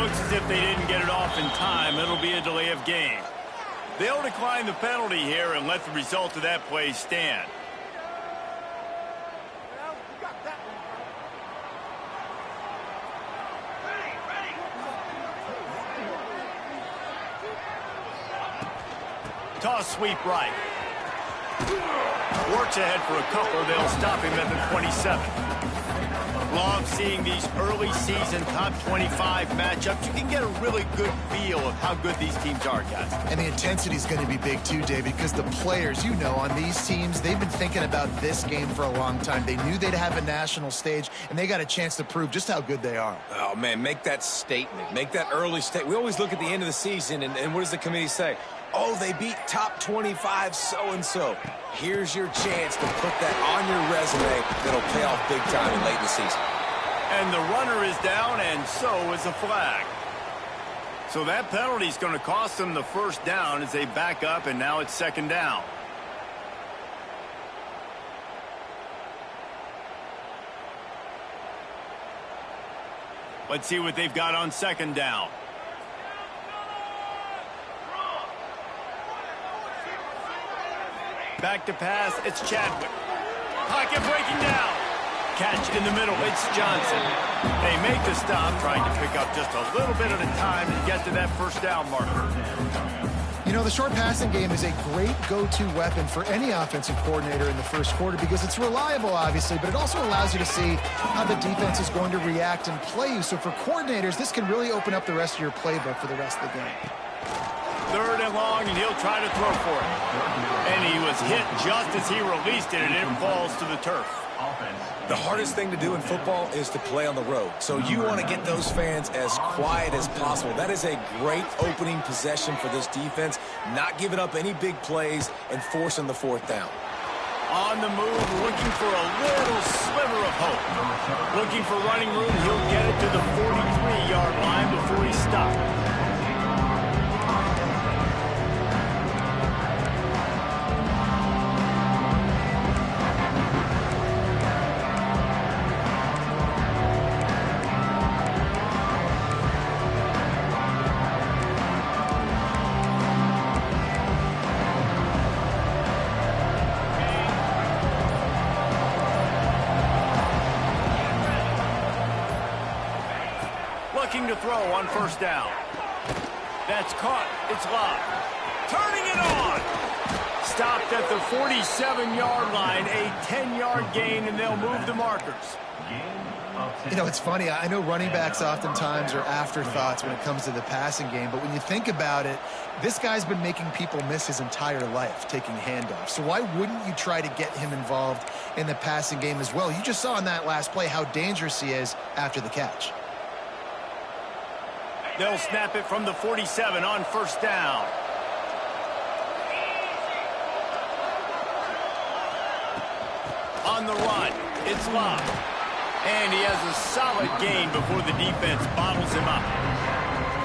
As if they didn't get it off in time, it'll be a delay of game. They'll decline the penalty here and let the result of that play stand. Toss sweep right. Works ahead for a couple. They'll stop him at the 27. Love seeing these early season top 25 matchups. You can get a really good feel of how good these teams are, guys. And the intensity is going to be big too, David, because the players, you know, on these teams, they've been thinking about this game for a long time. They knew they'd have a national stage, and they got a chance to prove just how good they are. Oh, man, make that statement. Make that early statement. We always look at the end of the season, and what does the committee say? Oh, they beat top 25 so-and-so. Here's your chance to put that on your resume that'll pay off big time and late in the season. And the runner is down, and so is a flag. So that penalty is going to cost them the first down as they back up, and now it's second down. Let's see what they've got on second down. Back to pass, it's Chadwick. Pocket breaking down. Catch in the middle, it's Johnson. They make the stop, trying to pick up just a little bit at a time to get to that first down marker. You know, the short passing game is a great go-to weapon for any offensive coordinator in the first quarter because it's reliable, obviously, but it also allows you to see how the defense is going to react and play you. So for coordinators, this can really open up the rest of your playbook for the rest of the game. Third and long, and he'll try to throw for it. And he was hit just as he released it, and it falls to the turf. The hardest thing to do in football is to play on the road. So you want to get those fans as quiet as possible. That is a great opening possession for this defense, not giving up any big plays and forcing the fourth down. On the move, looking for a little sliver of hope. Looking for running room, he'll get it to the 43-yard line before he stops. To throw on first down. That's caught. It's Love. Turning it on. Stopped at the 47-yard line. A 10-yard gain, and they'll move the markers. You know, it's funny. I know running backs oftentimes are afterthoughts when it comes to the passing game, but when you think about it, this guy's been making people miss his entire life taking handoffs. So why wouldn't you try to get him involved in the passing game as well? You just saw in that last play how dangerous he is after the catch. They'll snap it from the 47 on first down. on the run. It's locked. And he has a solid gain before the defense bottles him up.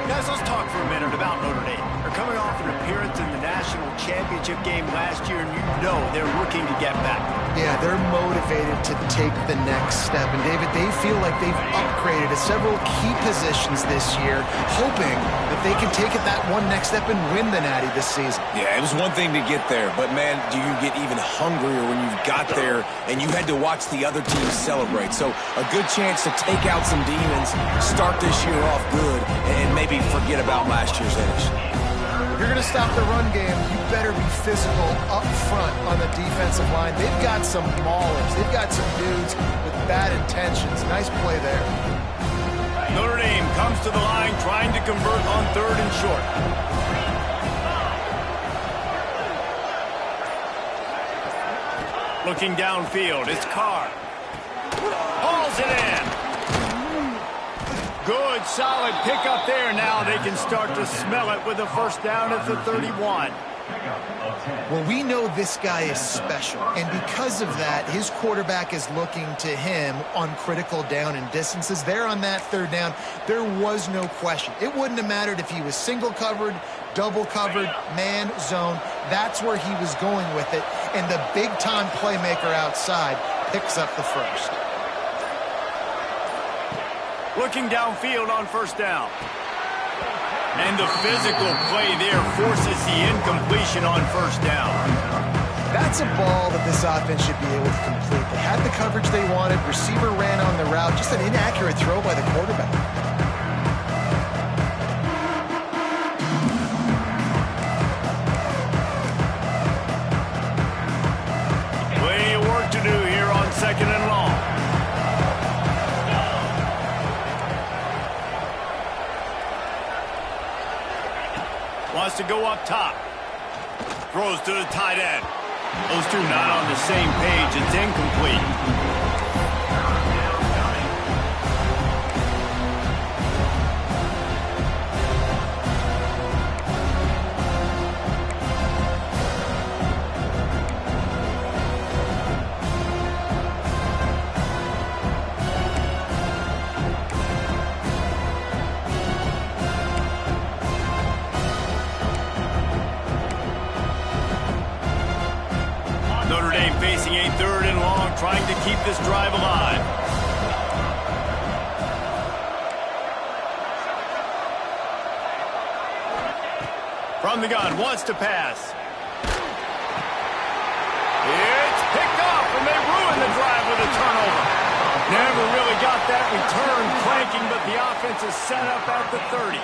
Guys, let's talk for a minute about Notre Dame. They're coming off an appearance in the national championship game last year, and you know they're looking to get back. Yeah, they're motivated to take the next step. And, David, they feel like they've upgraded to several key positions this year, hoping that they can take it that one next step and win the Natty this season. Yeah, it was one thing to get there, but, man, do you get even hungrier when you've got there and you had to watch the other team celebrate. So a good chance to take out some demons, start this year off good, and maybe forget about last year's finish. If you're going to stop the run game, you better be physical up front on the defensive line. They've got some maulers. They've got some dudes with bad intentions. Nice play there. Notre Dame comes to the line trying to convert on 3rd and short. Looking downfield, it's Carr. Hauls it in. Good, solid pickup there. Now they can start to smell it with a first down at the 31. Well, we know this guy is special, and because of that, his quarterback is looking to him on critical down and distances. There on that 3rd down, there was no question. It wouldn't have mattered if he was single covered, double covered, man, zone. That's where he was going with it, and the big-time playmaker outside picks up the first. Looking downfield on 1st down. And the physical play there forces the incompletion on 1st down. That's a ball that this offense should be able to complete. They had the coverage they wanted. Receiver ran on the route. Just an inaccurate throw by the quarterback. Plenty of work to do here on 2nd and long. Wants to go up top. Throws to the tight end. Those two not on the same page. It's incomplete. Notre Dame facing a 3rd and long, trying to keep this drive alive. From the gun, wants to pass. It's picked off, and they ruin the drive with a turnover. Never really got that return clanking, but the offense is set up at the 30.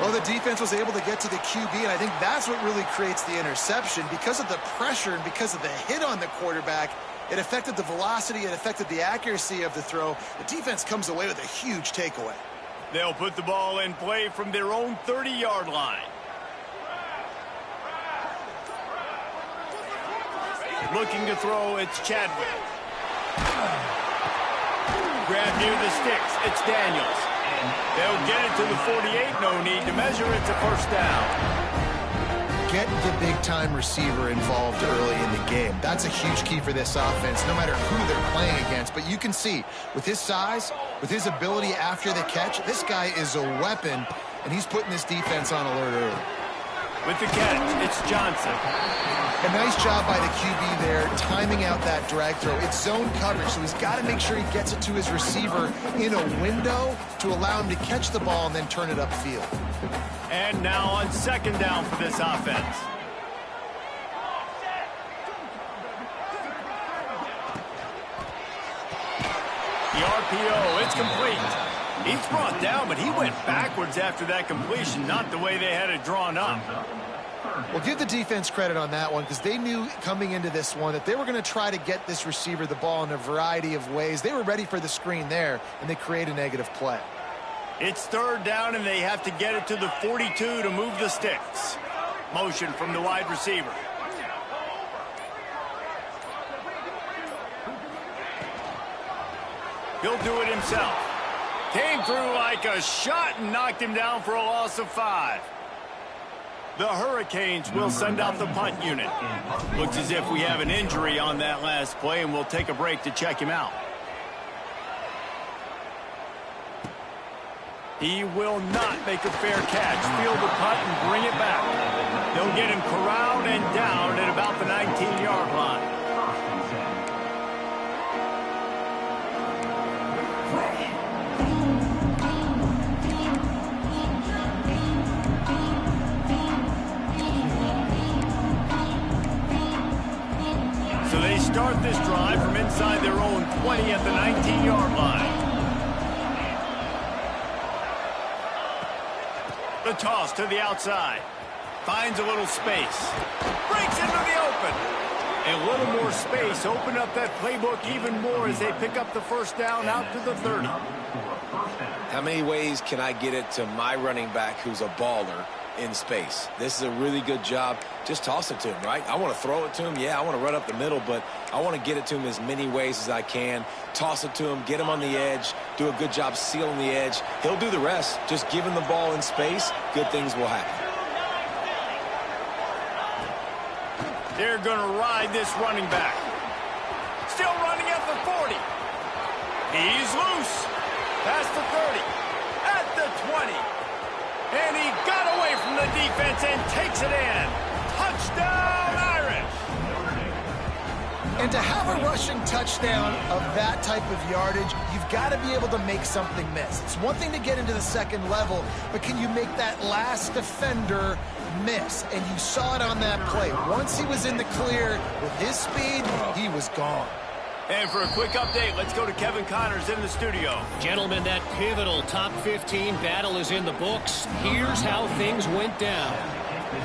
Well, the defense was able to get to the QB, and I think that's what really creates the interception. Because of the pressure and because of the hit on the quarterback, it affected the velocity, it affected the accuracy of the throw. The defense comes away with a huge takeaway. They'll put the ball in play from their own 30-yard line. Looking to throw, it's Chadwick. Grab near the sticks, it's Daniels. They'll get it to the 48, no need to measure, it's a first down. Get the big-time receiver involved early in the game. That's a huge key for this offense, no matter who they're playing against. But you can see, with his size, with his ability after the catch, this guy is a weapon, and he's putting this defense on alert early. With the catch, it's Johnson. A nice job by the QB there, timing out that drag throw. It's zone coverage, so he's got to make sure he gets it to his receiver in a window to allow him to catch the ball and then turn it upfield. And now on 2nd down for this offense. The RPO, it's complete. He's brought down, but he went backwards after that completion, not the way they had it drawn up. Well, give the defense credit on that one because they knew coming into this one that they were going to try to get this receiver the ball in a variety of ways. They were ready for the screen there, and they create a negative play. It's 3rd down, and they have to get it to the 42 to move the sticks. Motion from the wide receiver. He'll do it himself. Came through like a shot and knocked him down for a loss of 5. The Hurricanes will send out the punt unit. Looks as if we have an injury on that last play, and we'll take a break to check him out. He will not make a fair catch. Field the punt and bring it back. They'll get him corralled and down at about the 19-yard line. So they start this drive from inside their own 20 at the 19-yard line. The toss to the outside. Finds a little space. Breaks into the open. A little more space. Open up that playbook even more as they pick up the first down out to the 30. How many ways can I get it to my running back who's a baller in space? This is a really good job. Just toss it to him, right? I want to throw it to him. Yeah, I want to run up the middle, but I want to get it to him as many ways as I can. Toss it to him, get him on the edge, do a good job sealing the edge. He'll do the rest. Just give him the ball in space, good things will happen. They're going to ride this running back. Still running at the 40. He's loose. Past the 30. At the 20. And he got away from the defense and takes it in. Touchdown, Irish! And to have a rushing touchdown of that type of yardage, you've got to be able to make something miss. It's one thing to get into the second level, but can you make that last defender miss? And you saw it on that play. Once he was in the clear with his speed, he was gone. And for a quick update, let's go to Kevin Connors in the studio. Gentlemen, that pivotal top 15 battle is in the books. Here's how things went down.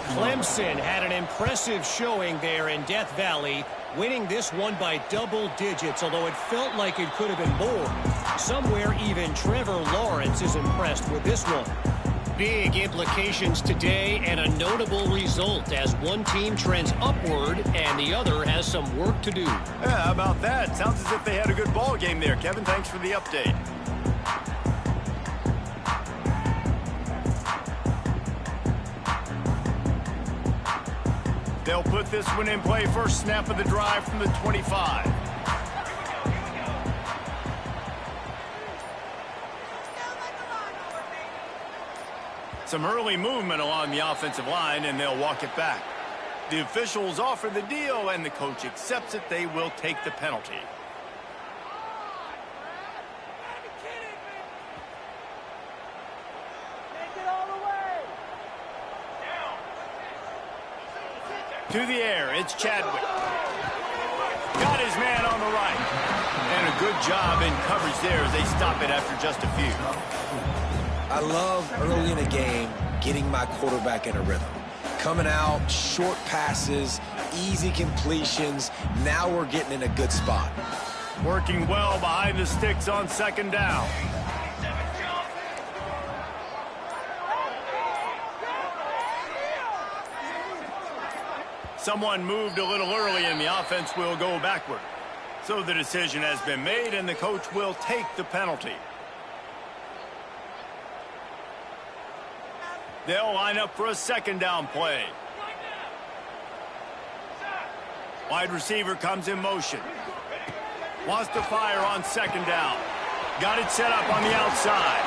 Clemson had an impressive showing there in Death Valley, winning this one by double digits, although it felt like it could have been more. Somewhere even Trevor Lawrence is impressed with this one. Big implications today and a notable result as one team trends upward and the other has some work to do. Yeah, how about that? Sounds as if they had a good ball game there. Kevin, thanks for the update. They'll put this one in play. First snap of the drive from the 25. Some early movement along the offensive line, and they'll walk it back. The officials offer the deal, and the coach accepts it. They will take the penalty. To the air, it's Chadwick. Got his man on the right. And a good job in coverage there as they stop it after just a few. I love early in a game getting my quarterback in a rhythm. Coming out, short passes, easy completions. Now we're getting in a good spot. Working well behind the sticks on second down. Someone moved a little early and the offense will go backward. So the decision has been made and the coach will take the penalty. They'll line up for a second down play. Wide receiver comes in motion. Wants to fire on second down. Got it set up on the outside.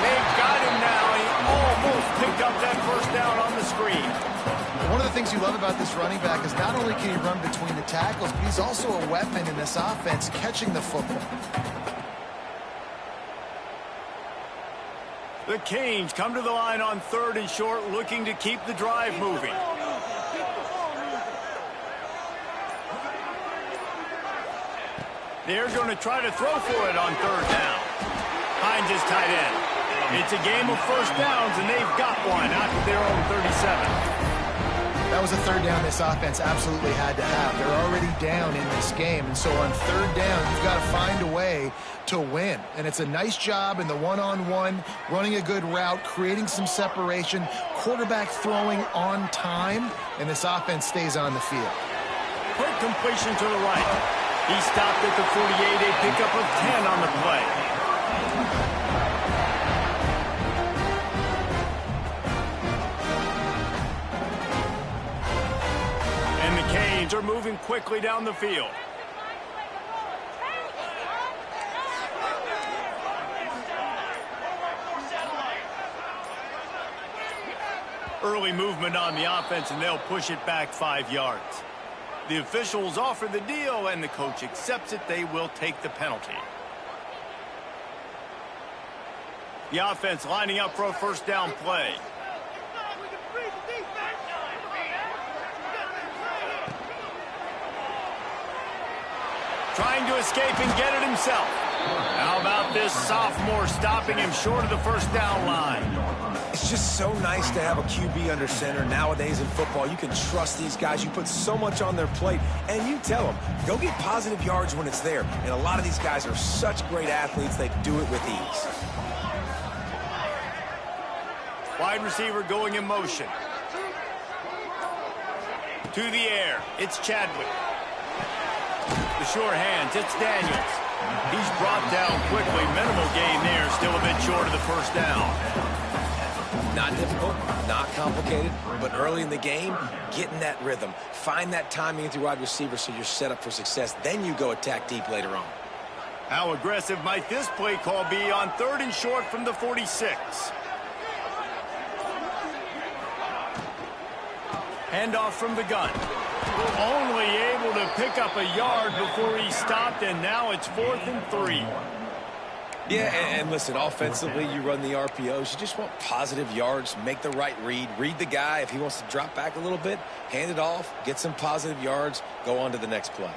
They've got him now. He almost picked up that first down on the screen. One of the things you love about this running back is not only can he run between the tackles, but he's also a weapon in this offense catching the football. The Canes come to the line on third and short, looking to keep the drive moving. They're going to try to throw for it on third down. Finds his tight end. It's a game of first downs, and they've got one out to their own 37. That was a third down this offense absolutely had to have. They're already down in this game, and so on third down, you've got to find a way to win. And it's a nice job in the one-on-one, running a good route, creating some separation, quarterback throwing on time, and this offense stays on the field. Quick completion to the right. He stopped at the 48, a pickup of 10 on the play. Chains are moving quickly down the field. Early movement on the offense, and they'll push it back 5 yards. The officials offer the deal, and the coach accepts it. They will take the penalty. The offense lining up for a first down play. Trying to escape and get it himself. How about this sophomore stopping him short of the first down line? It's just so nice to have a QB under center. Nowadays in football, you can trust these guys. You put so much on their plate, and you tell them, go get positive yards when it's there. And a lot of these guys are such great athletes, they do it with ease. Wide receiver going in motion. To the air, it's Chadwick. The sure hands, it's Daniels. He's brought down quickly. Minimal gain there, still a bit short of the first down. Not difficult, not complicated, but early in the game, get in that rhythm. Find that timing with your wide receiver so you're set up for success. Then you go attack deep later on. How aggressive might this play call be on 3rd and short from the 46? Handoff from the gun. Only able to pick up a yard before he stopped, and now it's 4th and 3. Yeah, and listen, offensively, you run the RPOs. You just want positive yards, make the right read the guy. If he wants to drop back a little bit, hand it off, get some positive yards, go on to the next play.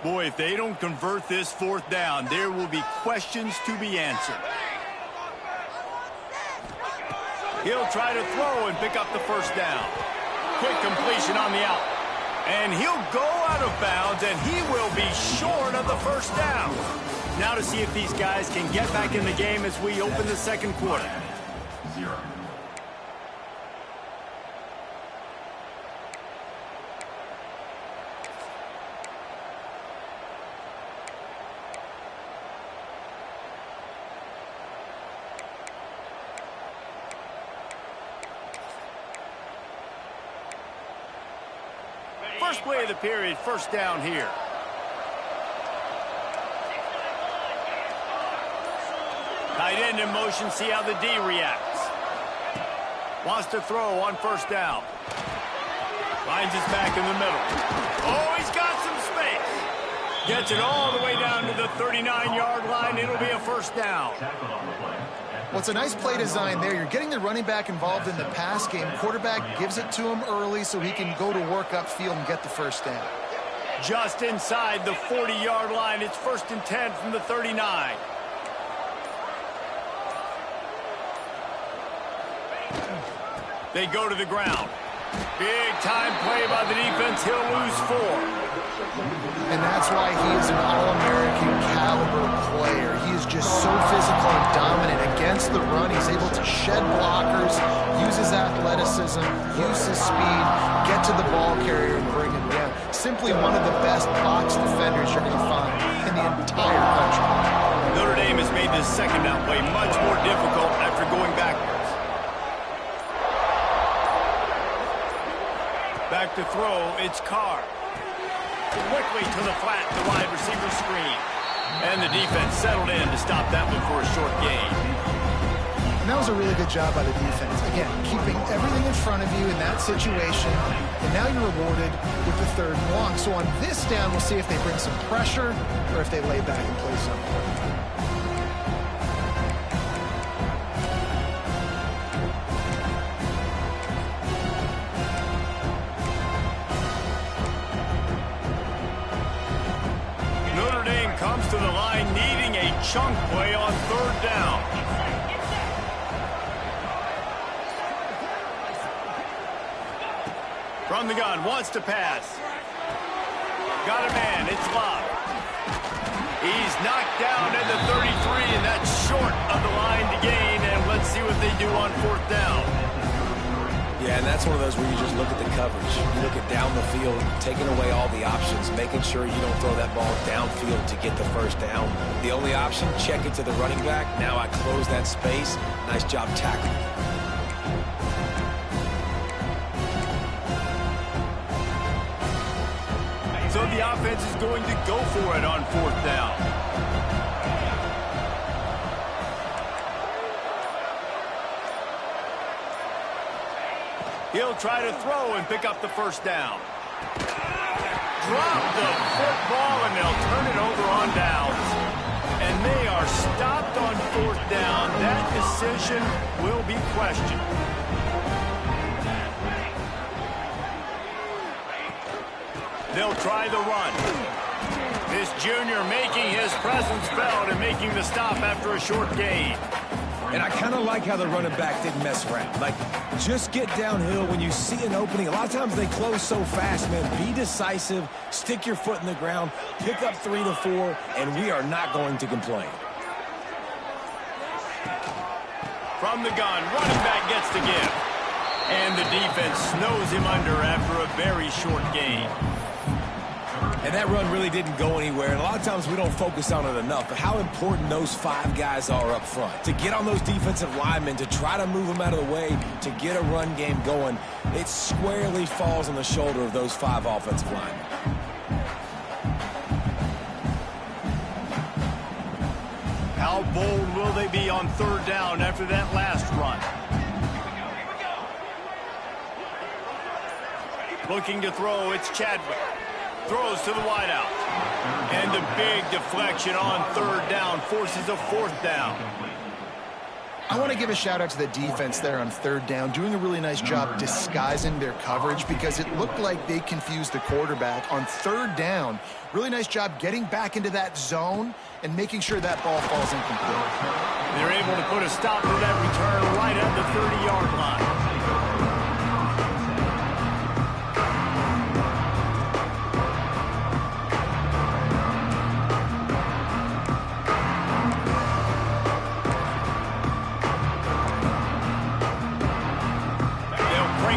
Boy, if they don't convert this 4th down, there will be questions to be answered. He'll try to throw and pick up the first down. Quick completion on the out. And he'll go out of bounds, and he will be short of the first down. Now to see if these guys can get back in the game as we open the second quarter. 0. First play of the period, first down here. Tight end in motion, see how the D reacts. Wants to throw on first down. Finds his back in the middle. Oh, he's got some space. Gets it all the way down to the 39-yard line. It'll be a first down. Well, it's a nice play design there. You're getting the running back involved in the pass game. Quarterback gives it to him early so he can go to work upfield and get the first down. Just inside the 40-yard line. It's 1st and 10 from the 39. They go to the ground. Big time play by the defense. He'll lose 4. And that's why he is an All-American caliber player. He is just so physical and dominant against the run. He's able to shed blockers, use his athleticism, use his speed, get to the ball carrier and bring him down. Simply one of the best box defenders you're going to find in the entire country. Notre Dame has made this second down play much more difficult after going backwards. Back to throw, it's Carr. Quickly to the flat, the wide receiver screen. And the defense settled in to stop that one for a short gain. And that was a really good job by the defense. Again, keeping everything in front of you in that situation. And now you're rewarded with the 3rd and long. So on this down, we'll see if they bring some pressure or if they lay back and play something. Comes to the line needing a chunk play on 3rd down. From the gun, wants to pass. Got a man, it's Love. He's knocked down at the 33, and that's short of the line to gain, and let's see what they do on 4th down. Yeah, and that's one of those where you just look at the coverage. You look at down the field, taking away all the options, making sure you don't throw that ball downfield to get the first down. The only option, check it to the running back. Now I close that space. Nice job tackling. the offense is going to go for it on 4th down. He'll try to throw and pick up the 1st down. Drop the football, and they'll turn it over on downs. And they are stopped on 4th down. That decision will be questioned. They'll try the run. This junior making his presence felt and making the stop after a short gain. And I kind of like how the running back didn't mess around. Like, just get downhill when you see an opening. A lot of times they close so fast, man. Be decisive, stick your foot in the ground, pick up 3 to 4, and we are not going to complain. From the gun, running back gets the give. And the defense snows him under after a very short gain. And that run really didn't go anywhere. And a lot of times we don't focus on it enough. But how important those 5 guys are up front. To get on those defensive linemen, to try to move them out of the way, to get a run game going, it squarely falls on the shoulder of those 5 offensive linemen. How bold will they be on 3rd down after that last run? Looking to throw, it's Chadwick. Throws to the wideout. And a big deflection on 3rd down forces a 4th down. I want to give a shout out to the defense there on 3rd down, doing a really nice job disguising their coverage because it looked like they confused the quarterback on 3rd down. Really nice job getting back into that zone and making sure that ball falls incomplete. They're able to put a stop to that return right at the 30-yard line.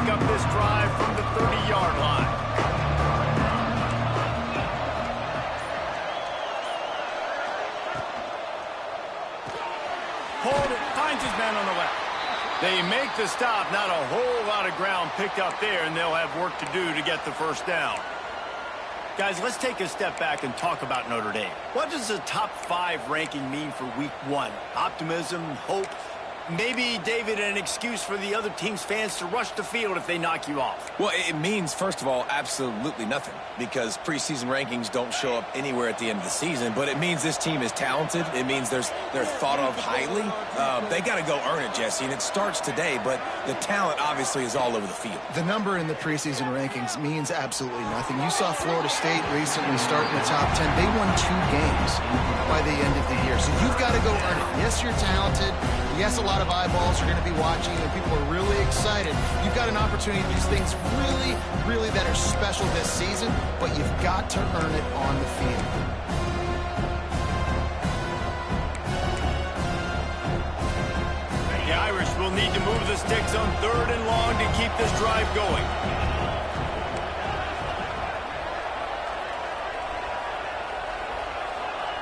Up this drive from the 30-yard line. Hold it, finds his man on the left. They make the stop, not a whole lot of ground picked up there, and they'll have work to do to get the 1st down. Guys, let's take a step back and talk about Notre Dame. What does the top 5 ranking mean for week 1? Optimism, hope? Maybe, David, an excuse for the other team's fans to rush the field if they knock you off. Well, it means, first of all, absolutely nothing because preseason rankings don't show up anywhere at the end of the season, but it means this team is talented. It means they're thought of highly. They got to go earn it, Jesse, and it starts today, but the talent obviously is all over the field. The number in the preseason rankings means absolutely nothing. You saw Florida State recently start in the top 10. They won 2 games by the end of the year, so you've got to go earn it. Yes, you're talented. Yes, a lot of eyeballs are going to be watching and people are really excited. You've got an opportunity to do things really, really that are special this season, but you've got to earn it on the field. The Irish will need to move the sticks on 3rd and long to keep this drive going.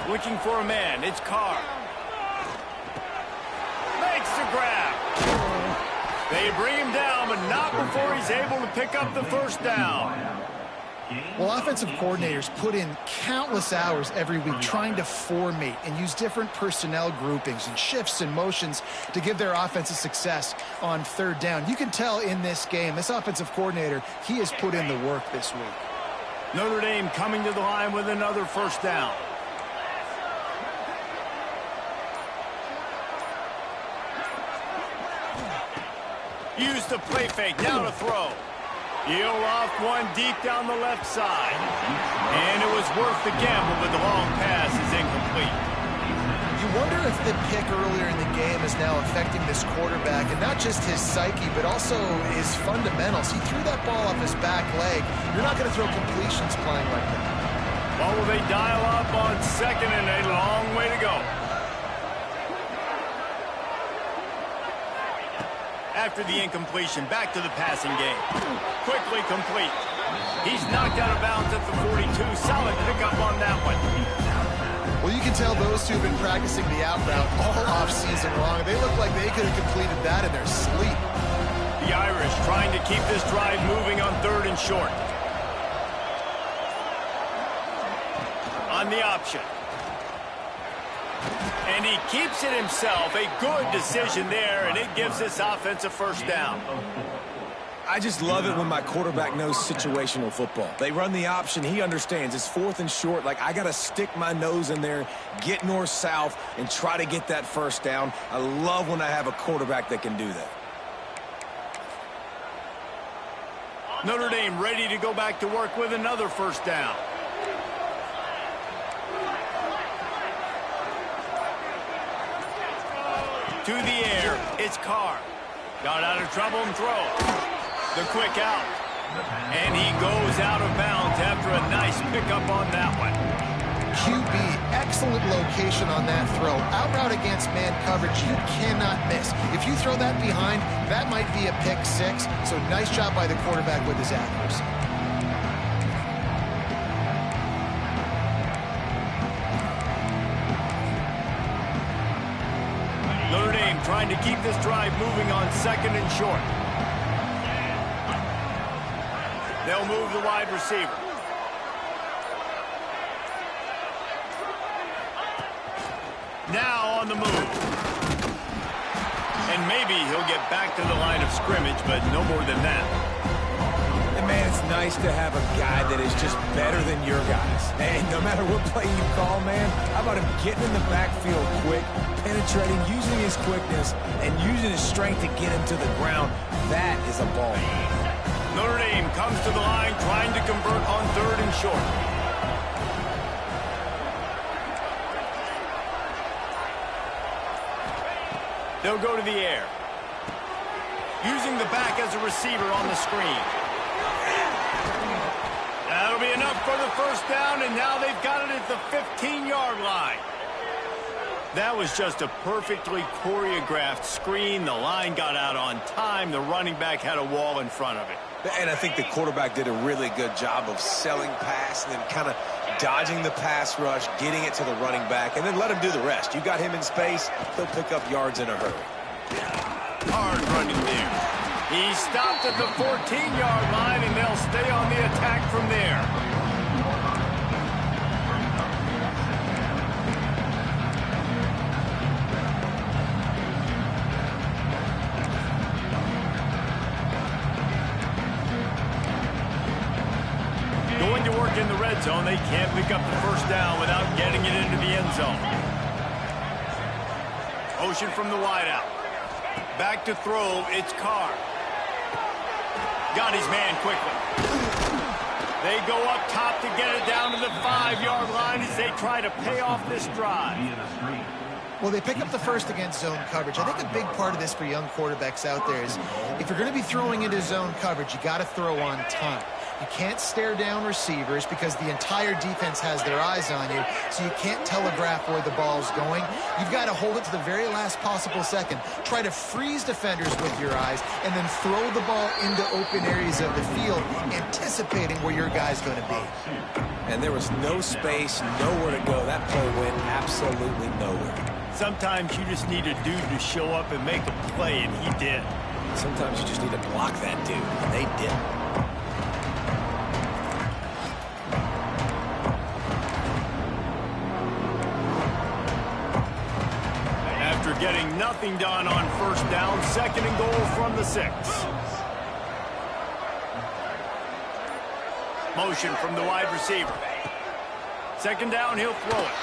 Looking for a man, it's Carr. Makes the grab. They bring him down, but not before he's able to pick up the 1st down. Well, offensive coordinators put in countless hours every week trying to formate and use different personnel groupings and shifts and motions to give their offensive success on 3rd down. You can tell in this game, this offensive coordinator, he has put in the work this week. Notre Dame coming to the line with another 1st down. Use the play fake, now to throw. He'll loft one deep down the left side. And it was worth the gamble, but the long pass is incomplete. You wonder if the pick earlier in the game is now affecting this quarterback, and not just his psyche, but also his fundamentals. He threw that ball off his back leg. You're not going to throw completions playing like that. Well, will they dial up on 2nd and a long way to go? After the incompletion, back to the passing game. Quickly complete. He's knocked out of bounds at the 42. Solid pickup on that one. Well, you can tell those two have been practicing the out route all off-season long. They look like they could have completed that in their sleep. The Irish trying to keep this drive moving on 3rd and short. on the option. And he keeps it himself. A good decision there, and it gives this offense a first down. I just love it when my quarterback knows situational football. They run the option. He understands. It's 4th and short. Like, I got to stick my nose in there, get north-south, and try to get that first down. I love when I have a quarterback that can do that. Notre Dame ready to go back to work with another first down. To the air, it's Carr. Got out of trouble and throw. The quick out. And he goes out of bounds after a nice pickup on that one. QB, excellent location on that throw. Out route against man coverage, you cannot miss. If you throw that behind, that might be a pick 6. So nice job by the quarterback with his accuracy. Notre Dame trying to keep this drive moving on 2nd and short. They'll move the wide receiver. Now on the move. And maybe he'll get back to the line of scrimmage, but no more than that. And man, it's nice to have a guy that is just better than your guys. And no matter what play you call, man, how about him getting in the backfield quick, penetrating, using his quickness, and using his strength to get him to the ground. That is a ball. Notre Dame comes to the line trying to convert on 3rd and short. They'll go to the air. Using the back as a receiver on the screen. That'll be enough for the first down, and now they've got it at the 15-yard line. That was just a perfectly choreographed screen. The line got out on time. The running back had a wall in front of it. And I think the quarterback did a really good job of selling pass and then kind of dodging the pass rush, getting it to the running back, and then let him do the rest. You got him in space, he'll pick up yards in a hurry. Hard running there. He stopped at the 14-yard line, and they'll stay on the attack from there. Going to work in the red zone. They can't pick up the first down without getting it into the end zone. Motion from the wideout. Back to throw. It's Carr. Got his man quickly. They go up top to get it down to the 5-yard line as they try to pay off this drive. Well, they pick up the first against zone coverage. I think a big part of this for young quarterbacks out there is if you're going to be throwing into zone coverage, you got to throw on time. You can't stare down receivers because the entire defense has their eyes on you, so you can't telegraph where the ball's going. You've got to hold it to the very last possible second. Try to freeze defenders with your eyes and then throw the ball into open areas of the field, anticipating where your guy's going to be. And there was no space, nowhere to go. That play went absolutely nowhere. Sometimes you just need a dude to show up and make a play, and he did. Sometimes you just need to block that dude, and they did. After getting nothing done on first down, 2nd and goal from the 6. Motion from the wide receiver. 2nd down, he'll throw it.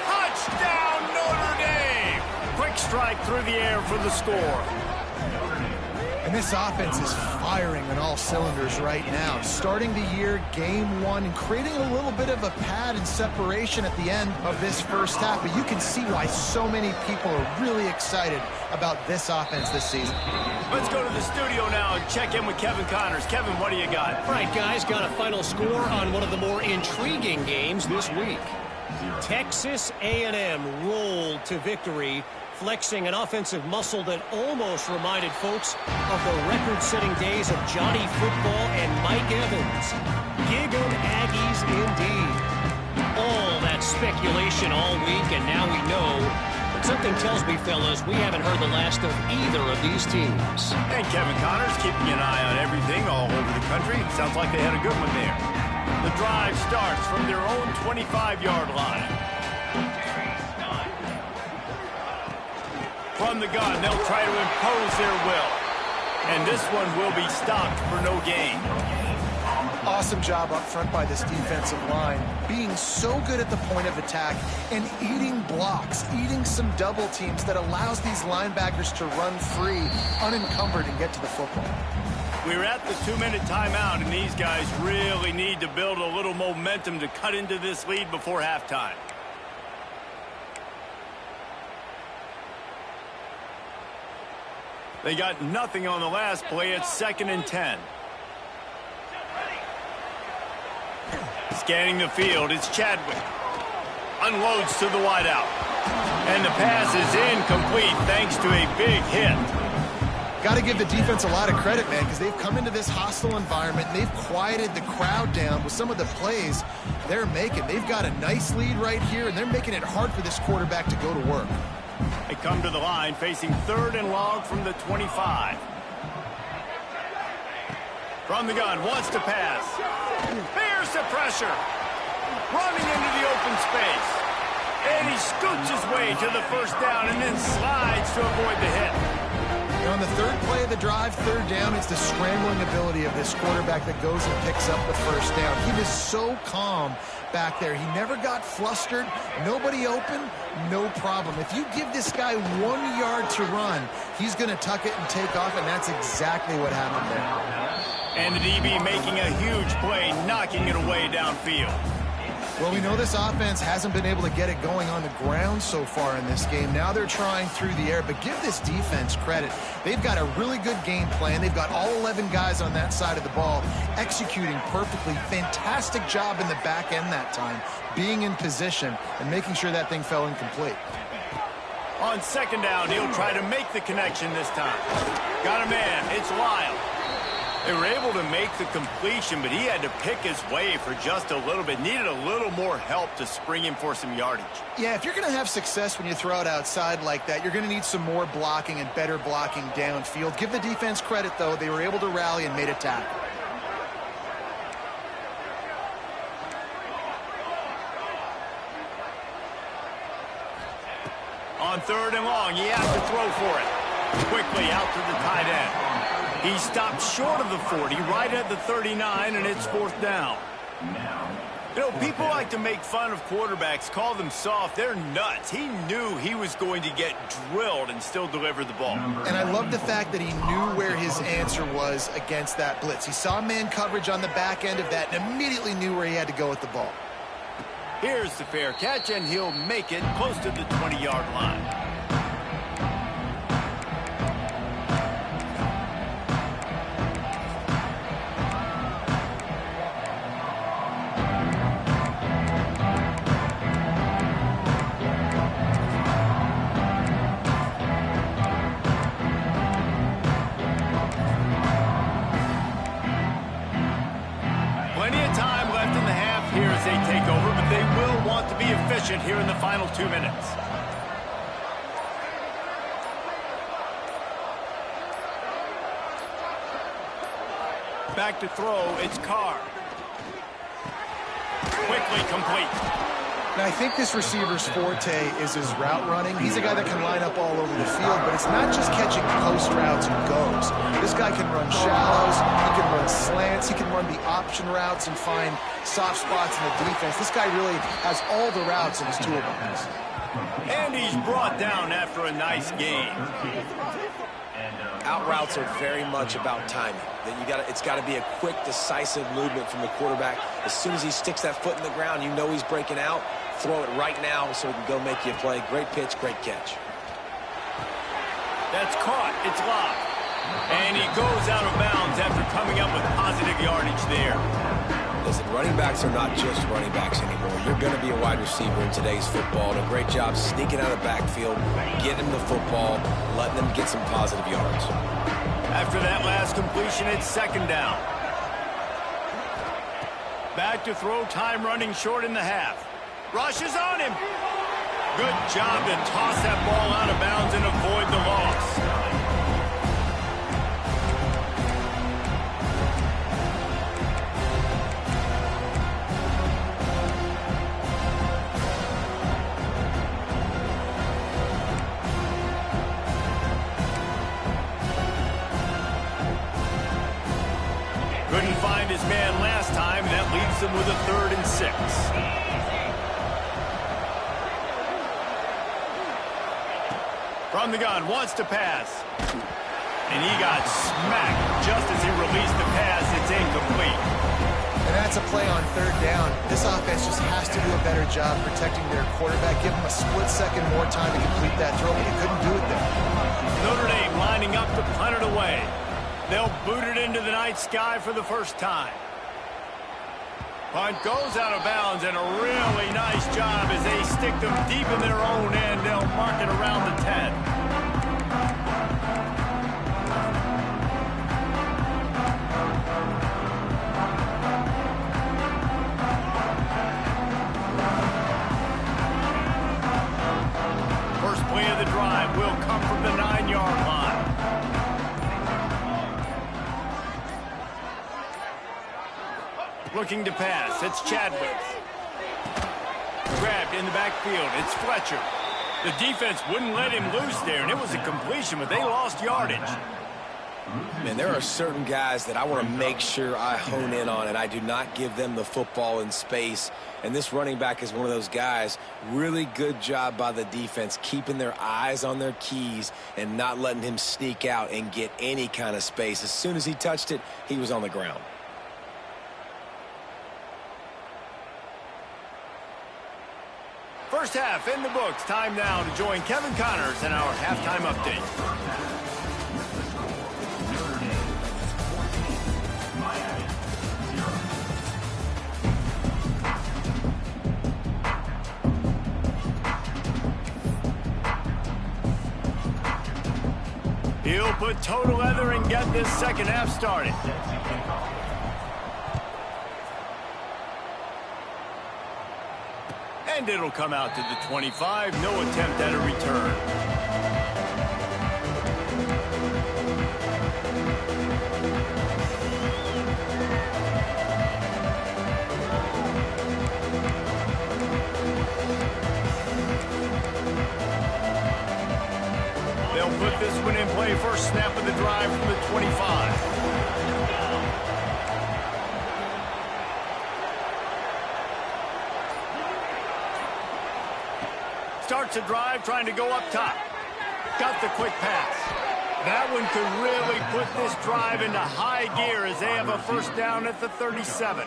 Touchdown, Notre Dame! Quick strike through the air for the score. And this offense is firing on all cylinders right now. Starting the year, game 1, and creating a little bit of a pad and separation at the end of this first half. But you can see why so many people are really excited about this offense this season. Let's go to the studio now and check in with Kevin Connors. Kevin, what do you got? All right, guys, got a final score on one of the more intriguing games this week. Texas A&M rolled to victory, flexing an offensive muscle that almost reminded folks of the record-setting days of Johnny Football and Mike Evans. Gig 'em Aggies indeed. All that speculation all week, and now we know. But something tells me, fellas, we haven't heard the last of either of these teams. And Kevin Connors keeping an eye on everything all over the country. Sounds like they had a good one there. The drive starts from their own 25-yard line. From the gun, they'll try to impose their will. And this one will be stopped for no gain. Awesome job up front by this defensive line, being so good at the point of attack and eating blocks, eating some double teams that allows these linebackers to run free, unencumbered, and get to the football. We're at the 2-minute timeout, and these guys really need to build a little momentum to cut into this lead before halftime. They got nothing on the last play. It's 2nd and 10. Scanning the field, it's Chadwick. Unloads to the wideout. And the pass is incomplete thanks to a big hit. Got to give the defense a lot of credit, man, because they've come into this hostile environment and they've quieted the crowd down with some of the plays they're making. They've got a nice lead right here, and they're making it hard for this quarterback to go to work. They come to the line facing 3rd and long from the 25. From the gun, wants to pass. Bears the pressure. Running into the open space. And he scoots his way to the 1st down and then slides to avoid the hit. And on the 3rd play of the drive, 3rd down, it's the scrambling ability of this quarterback that goes and picks up the 1st down. He was so calm back there. He never got flustered. Nobody open, no problem. If you give this guy 1 yard to run, he's going to tuck it and take off, and that's exactly what happened there. And the DB making a huge play, knocking it away downfield. Well, we know this offense hasn't been able to get it going on the ground so far in this game. Now they're trying through the air, but give this defense credit. They've got a really good game plan. They've got all 11 guys on that side of the ball executing perfectly. Fantastic job in the back end that time, being in position and making sure that thing fell incomplete. On 2nd down, he'll try to make the connection this time. Got a man, it's Lyle. They were able to make the completion, but he had to pick his way for just a little bit. Needed a little more help to spring him for some yardage. Yeah, if you're going to have success when you throw it outside like that, you're going to need some more blocking and better blocking downfield. Give the defense credit, though. They were able to rally and made a tackle. On 3rd and long, he has to throw for it. Quickly out to the tight end. He stopped short of the 40, right at the 39, and it's 4th down. You know, people like to make fun of quarterbacks, call them soft. They're nuts. He knew he was going to get drilled and still deliver the ball. And I love the fact that he knew where his answer was against that blitz. He saw man coverage on the back end of that and immediately knew where he had to go with the ball. Here's the fair catch, and he'll make it close to the 20-yard line. Here in the final 2 minutes. Back to throw, it's Carr. Quickly complete. Now, I think this receiver's forte is his route running. He's a guy that can line up all over the field, but it's not just catching post routes and goes. This guy can run shallows, he can run slants, he can run the option routes and find soft spots in the defense. This guy really has all the routes in his toolbox. And he's brought down after a nice game. Out routes are very much about timing. It's got to be a quick, decisive movement from the quarterback. As soon as he sticks that foot in the ground, you know he's breaking out. Throw it right now so he can go make you a play. Great pitch, great catch. That's caught. It's locked. And he goes out of bounds after coming up with positive yardage there. Listen, running backs are not just running backs anymore. You're going to be a wide receiver in today's football. And a great job sneaking out of the backfield, getting the football, letting them get some positive yards. After that last completion, it's 2nd down. Back to throw, time running short in the half. Rushes on him. Good job to toss that ball out of bounds and avoid the loss. man last time, and that leaves them with a 3rd and 6. From the gun, wants to pass. And he got smacked just as he released the pass. It's incomplete. And that's a play on 3rd down. This offense just has to do a better job protecting their quarterback. Give him a split second more time to complete that throw, but he couldn't do it there. Notre Dame lining up to punt it away. They'll boot it into the night sky for the first time. Punt goes out of bounds, and a really nice job as they stick them deep in their own end. They'll mark it around the 10. First play of the drive will come from the 9-yard line. Looking to pass. It's Chadwick. Grabbed in the backfield. It's Fletcher. The defense wouldn't let him loose there, and it was a completion, but they lost yardage. Man, there are certain guys that I want to make sure I hone in on, and I do not give them the football in space. And this running back is one of those guys. Really good job by the defense, keeping their eyes on their keys and not letting him sneak out and get any kind of space. As soon as he touched it, he was on the ground. First half in the books. Time now to join Kevin Connors in our halftime update. He'll put total leather and get this second half started. And it'll come out to the 25. No attempt at a return. They'll put this one in play. First snap of the drive from the 25. Starts a drive trying to go up top. Got the quick pass. That one could really put this drive into high gear as they have a first down at the 37.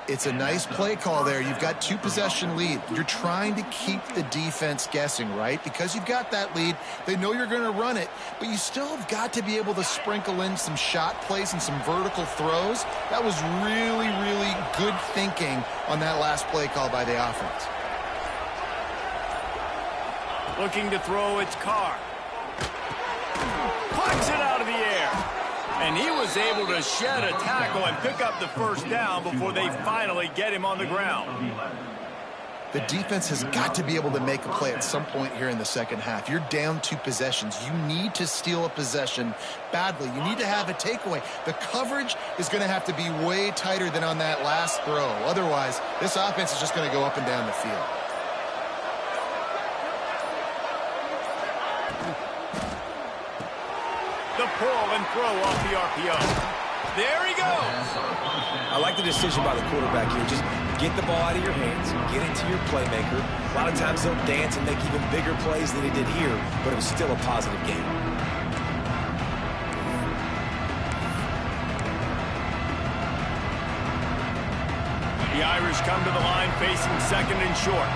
It's a nice play call there. You've got 2-possession lead. You're trying to keep the defense guessing, right? Because you've got that lead. They know you're going to run it, but you still have got to be able to sprinkle in some shot plays and some vertical throws. That was really, really good thinking on that last play call by the offense. Looking to throw, it's Carr. Plucks it out of the air. And he was able to shed a tackle and pick up the first down before they finally get him on the ground. The defense has got to be able to make a play at some point here in the second half. You're down 2 possessions. You need to steal a possession badly. You need to have a takeaway. The coverage is going to have to be way tighter than on that last throw. Otherwise, this offense is just going to go up and down the field. The pull and throw off the RPO. There he goes. I like the decision by the quarterback here. Just get the ball out of your hands, get it to your playmaker. A lot of times they'll dance and make even bigger plays than he did here, but it was still a positive game. The Irish come to the line facing second and short.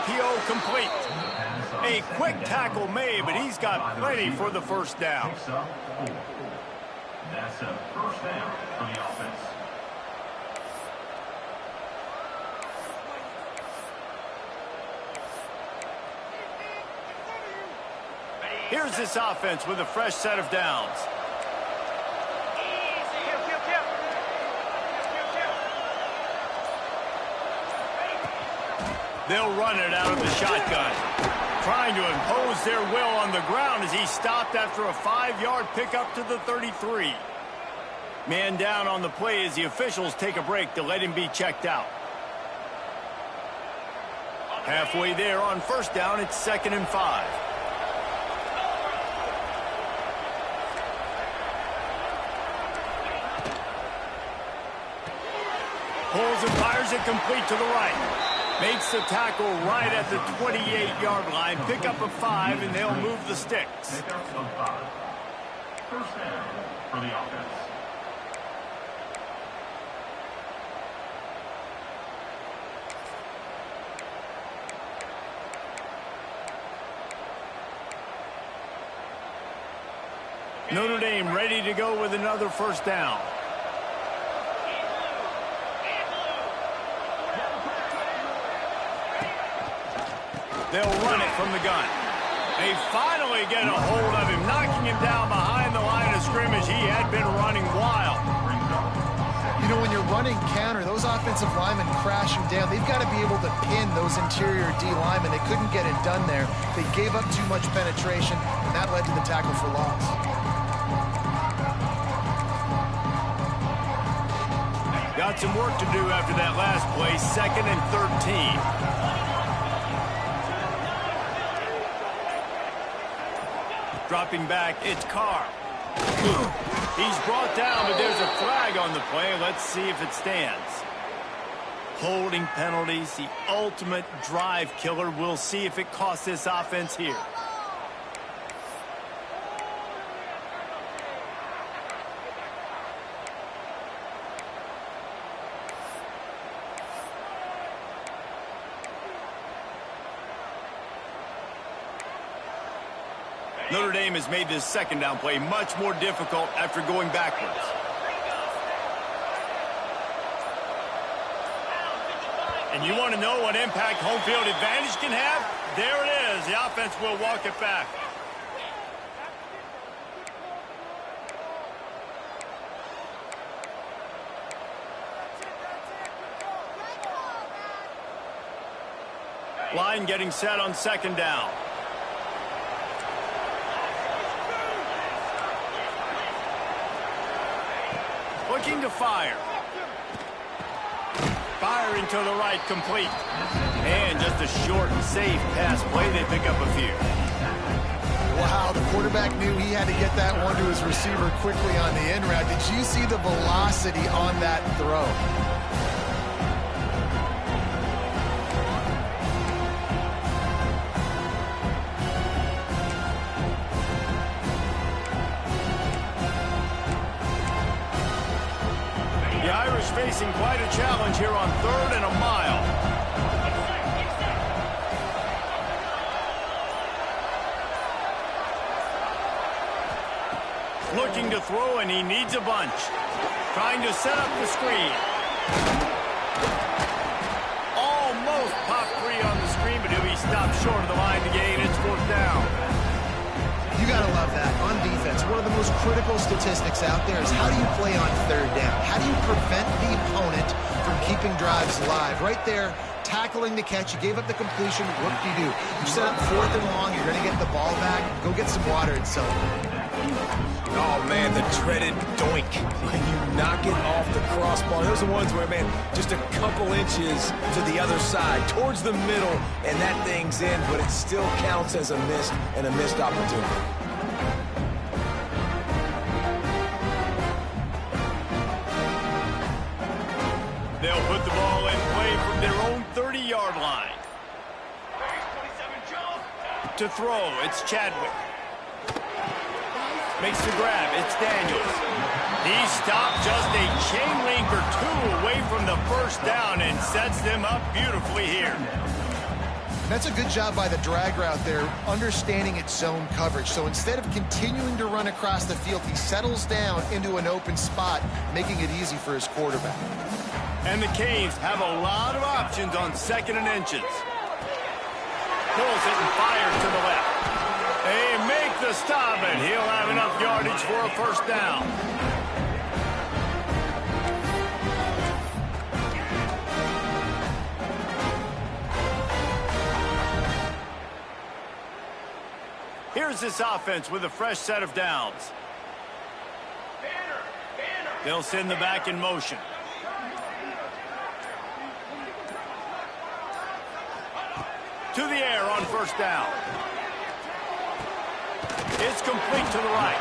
RPO complete. A quick tackle made, but he's got plenty for the first down. That's a first down for the offense. Here's this offense with a fresh set of downs. They'll run it out of the shotgun. Trying to impose their will on the ground as he stopped after a 5-yard pickup to the 33. Man down on the play as the officials take a break to let him be checked out. Halfway there on first down, it's 2nd and 5. Pulls and fires it complete to the right. Makes the tackle right at the 28-yard line. Pick up a 5, and they'll move the sticks. Pick up a 5. First down for the offense. Notre Dame ready to go with another first down. They'll run it from the gun. They finally get a hold of him, knocking him down behind the line of scrimmage. He had been running wild. You know, when you're running counter, those offensive linemen crash him down. They've got to be able to pin those interior D linemen. They couldn't get it done there. They gave up too much penetration, and that led to the tackle for loss. Got some work to do after that last play. 2nd and 13. Dropping back, it's Carr. He's brought down, but there's a flag on the play. Let's see if it stands. Holding penalties, the ultimate drive killer. We'll see if it costs this offense here. Notre Dame has made this 2nd down play much more difficult after going backwards. And you want to know what impact home field advantage can have? There it is. The offense will walk it back. Line getting set on 2nd down. Looking to fire. Firing to the right, complete. And just a short and safe pass play. They pick up a few. Wow, the quarterback knew he had to get that one to his receiver quickly on the in route. Did you see the velocity on that throw? Facing quite a challenge here on 3rd and a mile. Looking to throw, and he needs a bunch. Trying to set up the screen. Almost popped free on the screen, but he'll be stopped short of the line to gain. It's 4th down. You got to love that. On defense, one of the most critical statistics out there is how do you play on 3rd down? How do you prevent the opponent from keeping drives alive? Right there, tackling the catch. You gave up the completion. What do? You set up 4th and long. You're going to get the ball back. Go get some water and celebrate. Oh, man, the dreaded doink. When you knock it off the crossbar. Those are the ones where, man, just a couple inches to the other side, towards the middle, and that thing's in, but it still counts as a miss and a missed opportunity. They'll put the ball in play from their own 30-yard line. To throw, it's Chadwick. Makes the grab, it's Daniels. He stopped just a chain link or 2 away from the first down and sets them up beautifully here. That's a good job by the drag route there, understanding its zone coverage. So instead of continuing to run across the field, he settles down into an open spot, making it easy for his quarterback. And the Canes have a lot of options on 2nd and inches. Pulls it and fires to the left. They make the stop, and he'll have enough yardage for a first down. Here's this offense with a fresh set of downs. They'll send the back in motion. To the air on first down. It's complete to the right.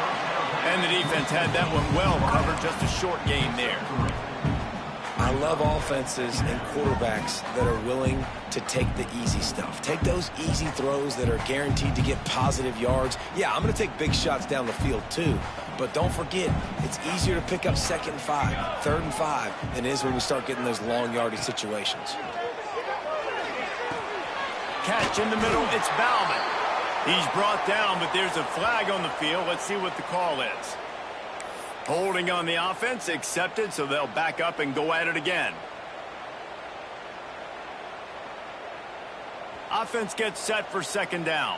And the defense had that one well covered. Just a short gain there. I love offenses and quarterbacks that are willing to take the easy stuff. Take those easy throws that are guaranteed to get positive yards. Yeah, I'm going to take big shots down the field too. But don't forget, it's easier to pick up 2nd and 5, 3rd and 5 than it is when we start getting those long yardage situations. Catch in the middle, it's Bauman. He's brought down, but there's a flag on the field. Let's see what the call is. Holding on the offense, accepted, so they'll back up and go at it again. Offense gets set for 2nd down.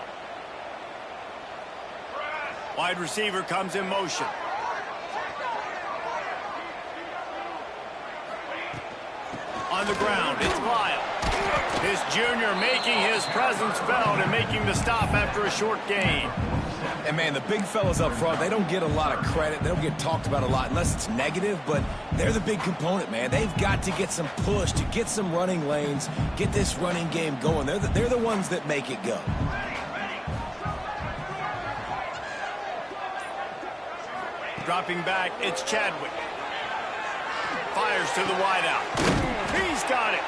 Wide receiver comes in motion. On the ground, it's Lyle. This junior making his presence felt and making the stop after a short gain. And, man, the big fellas up front, they don't get a lot of credit. They don't get talked about a lot unless it's negative, but they're the big component, man. They've got to get some push, to get some running lanes, get this running game going. They're the ones that make it go. Dropping back, it's Chadwick. Fires to the wideout. He's got it.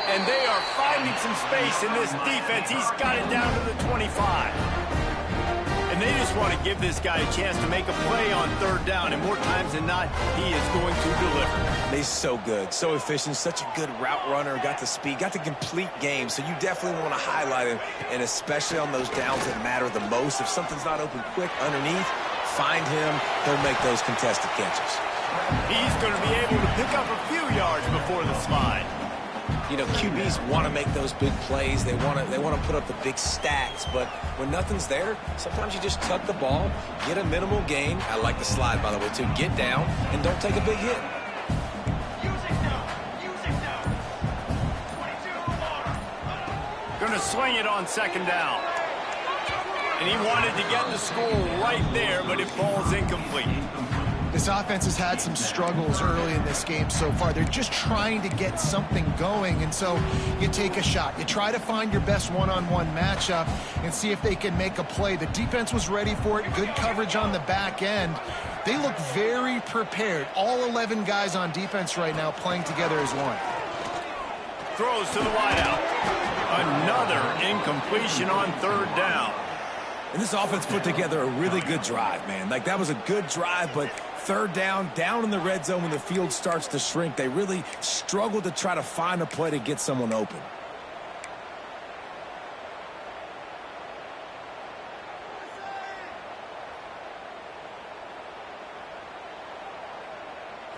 And they are finding some space in this defense. He's got it down to the 25. And they just want to give this guy a chance to make a play on 3rd down. And more times than not, he is going to deliver. He's so good, so efficient, such a good route runner, got the speed, got the complete game. So you definitely want to highlight him, and especially on those downs that matter the most. If something's not open quick underneath, find him. He'll make those contested catches. He's going to be able to pick up a few yards before the slide. You know, QBs want to make those big plays. They want to put up the big stats. But when nothing's there, sometimes you just tuck the ball, get a minimal gain. I like the slide, by the way, too. Get down and don't take a big hit. Going to swing it on 2nd down. And he wanted to get the score right there, but it falls incomplete. This offense has had some struggles early in this game so far. They're just trying to get something going, and so you take a shot. You try to find your best one-on-one matchup and see if they can make a play. The defense was ready for it. Good coverage on the back end. They look very prepared. All 11 guys on defense right now playing together as one. Throws to the wideout. Another incompletion on 3rd down. And this offense put together a really good drive, man. Like, that was a good drive, but 3rd down in the red zone when the field starts to shrink, they really struggled to try to find a play to get someone open.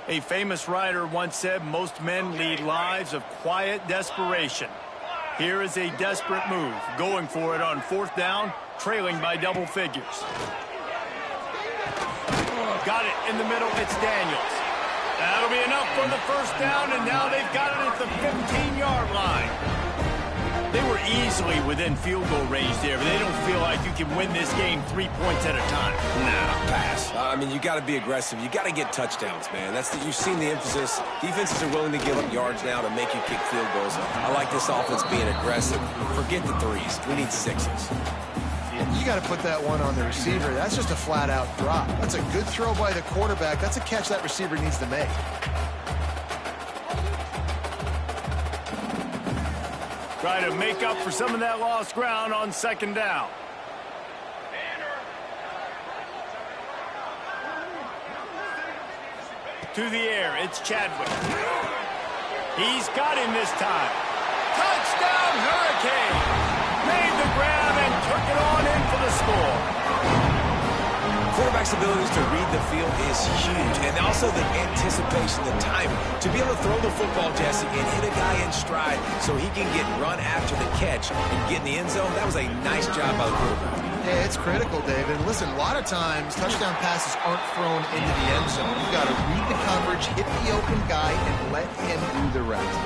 A famous writer once said, most men lead lives of quiet desperation. Here is a desperate move, going for it on 4th down, trailing by double figures. Got it in the middle, it's Daniels. That'll be enough for the 1st down, and now they've got it at the 15-yard line. They were easily within field goal range there, but they don't feel like you can win this game 3 points at a time. Nah, pass. I mean, you got to be aggressive. You got to get touchdowns, man. You've seen the emphasis. Defenses are willing to give up yards now to make you kick field goals. I like this offense being aggressive. Forget the 3s. We need 6s. You got to put that one on the receiver. That's just a flat-out drop. That's a good throw by the quarterback. That's a catch that receiver needs to make. Try to make up for some of that lost ground on 2nd down. To the air, it's Chadwick. He's got him this time. Touchdown, Hurricane! Made the grab and took it on in for the score. Quarterback's abilities to read the field is huge, and also the anticipation, the timing. To be able to throw the football, Jesse, and hit a guy in stride so he can get run after the catch and get in the end zone, that was a nice job by the quarterback. Yeah, it's critical, David. Listen, a lot of times touchdown passes aren't thrown into the end zone. You got to read the coverage, hit the open guy, and let him do the rest.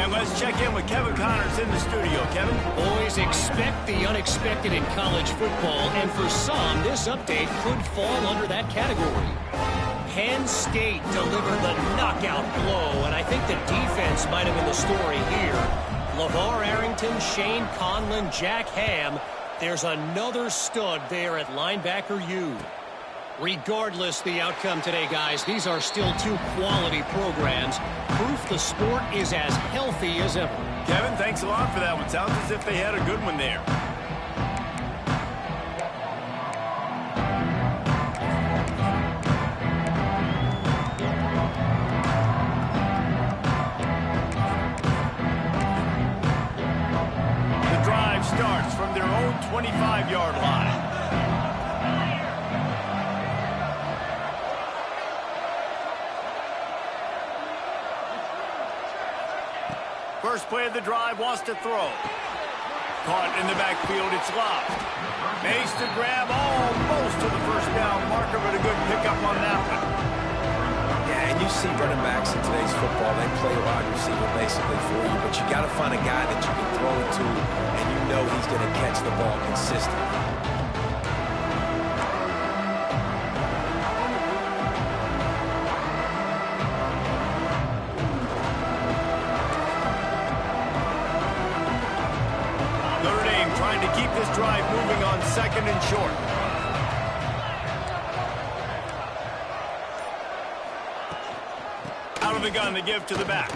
And let's check in with Kevin Connors in the studio. Kevin? Boys, expect the unexpected in college football, and for some, this update could fall under that category. Penn State delivered the knockout blow, and I think the defense might have been the story here. LeVar Arrington, Shane Conlon, Jack Ham. There's another stud there at linebacker U. Regardless the outcome today, guys, these are still two quality programs. Proof the sport is as healthy as ever. Kevin, thanks a lot for that one. Sounds as if they had a good one there. The drive starts from their own 25-yard line. First play of the drive, wants to throw. Caught in the backfield, it's locked. Makes the grab almost to the first down marker, but a good pickup on that one. Yeah, and you see running backs in today's football, they play wide receiver basically for you, but you got to find a guy that you can throw it to, and you know he's going to catch the ball consistently. Trying to keep this drive moving on second and short. Out of the gun to give to the back.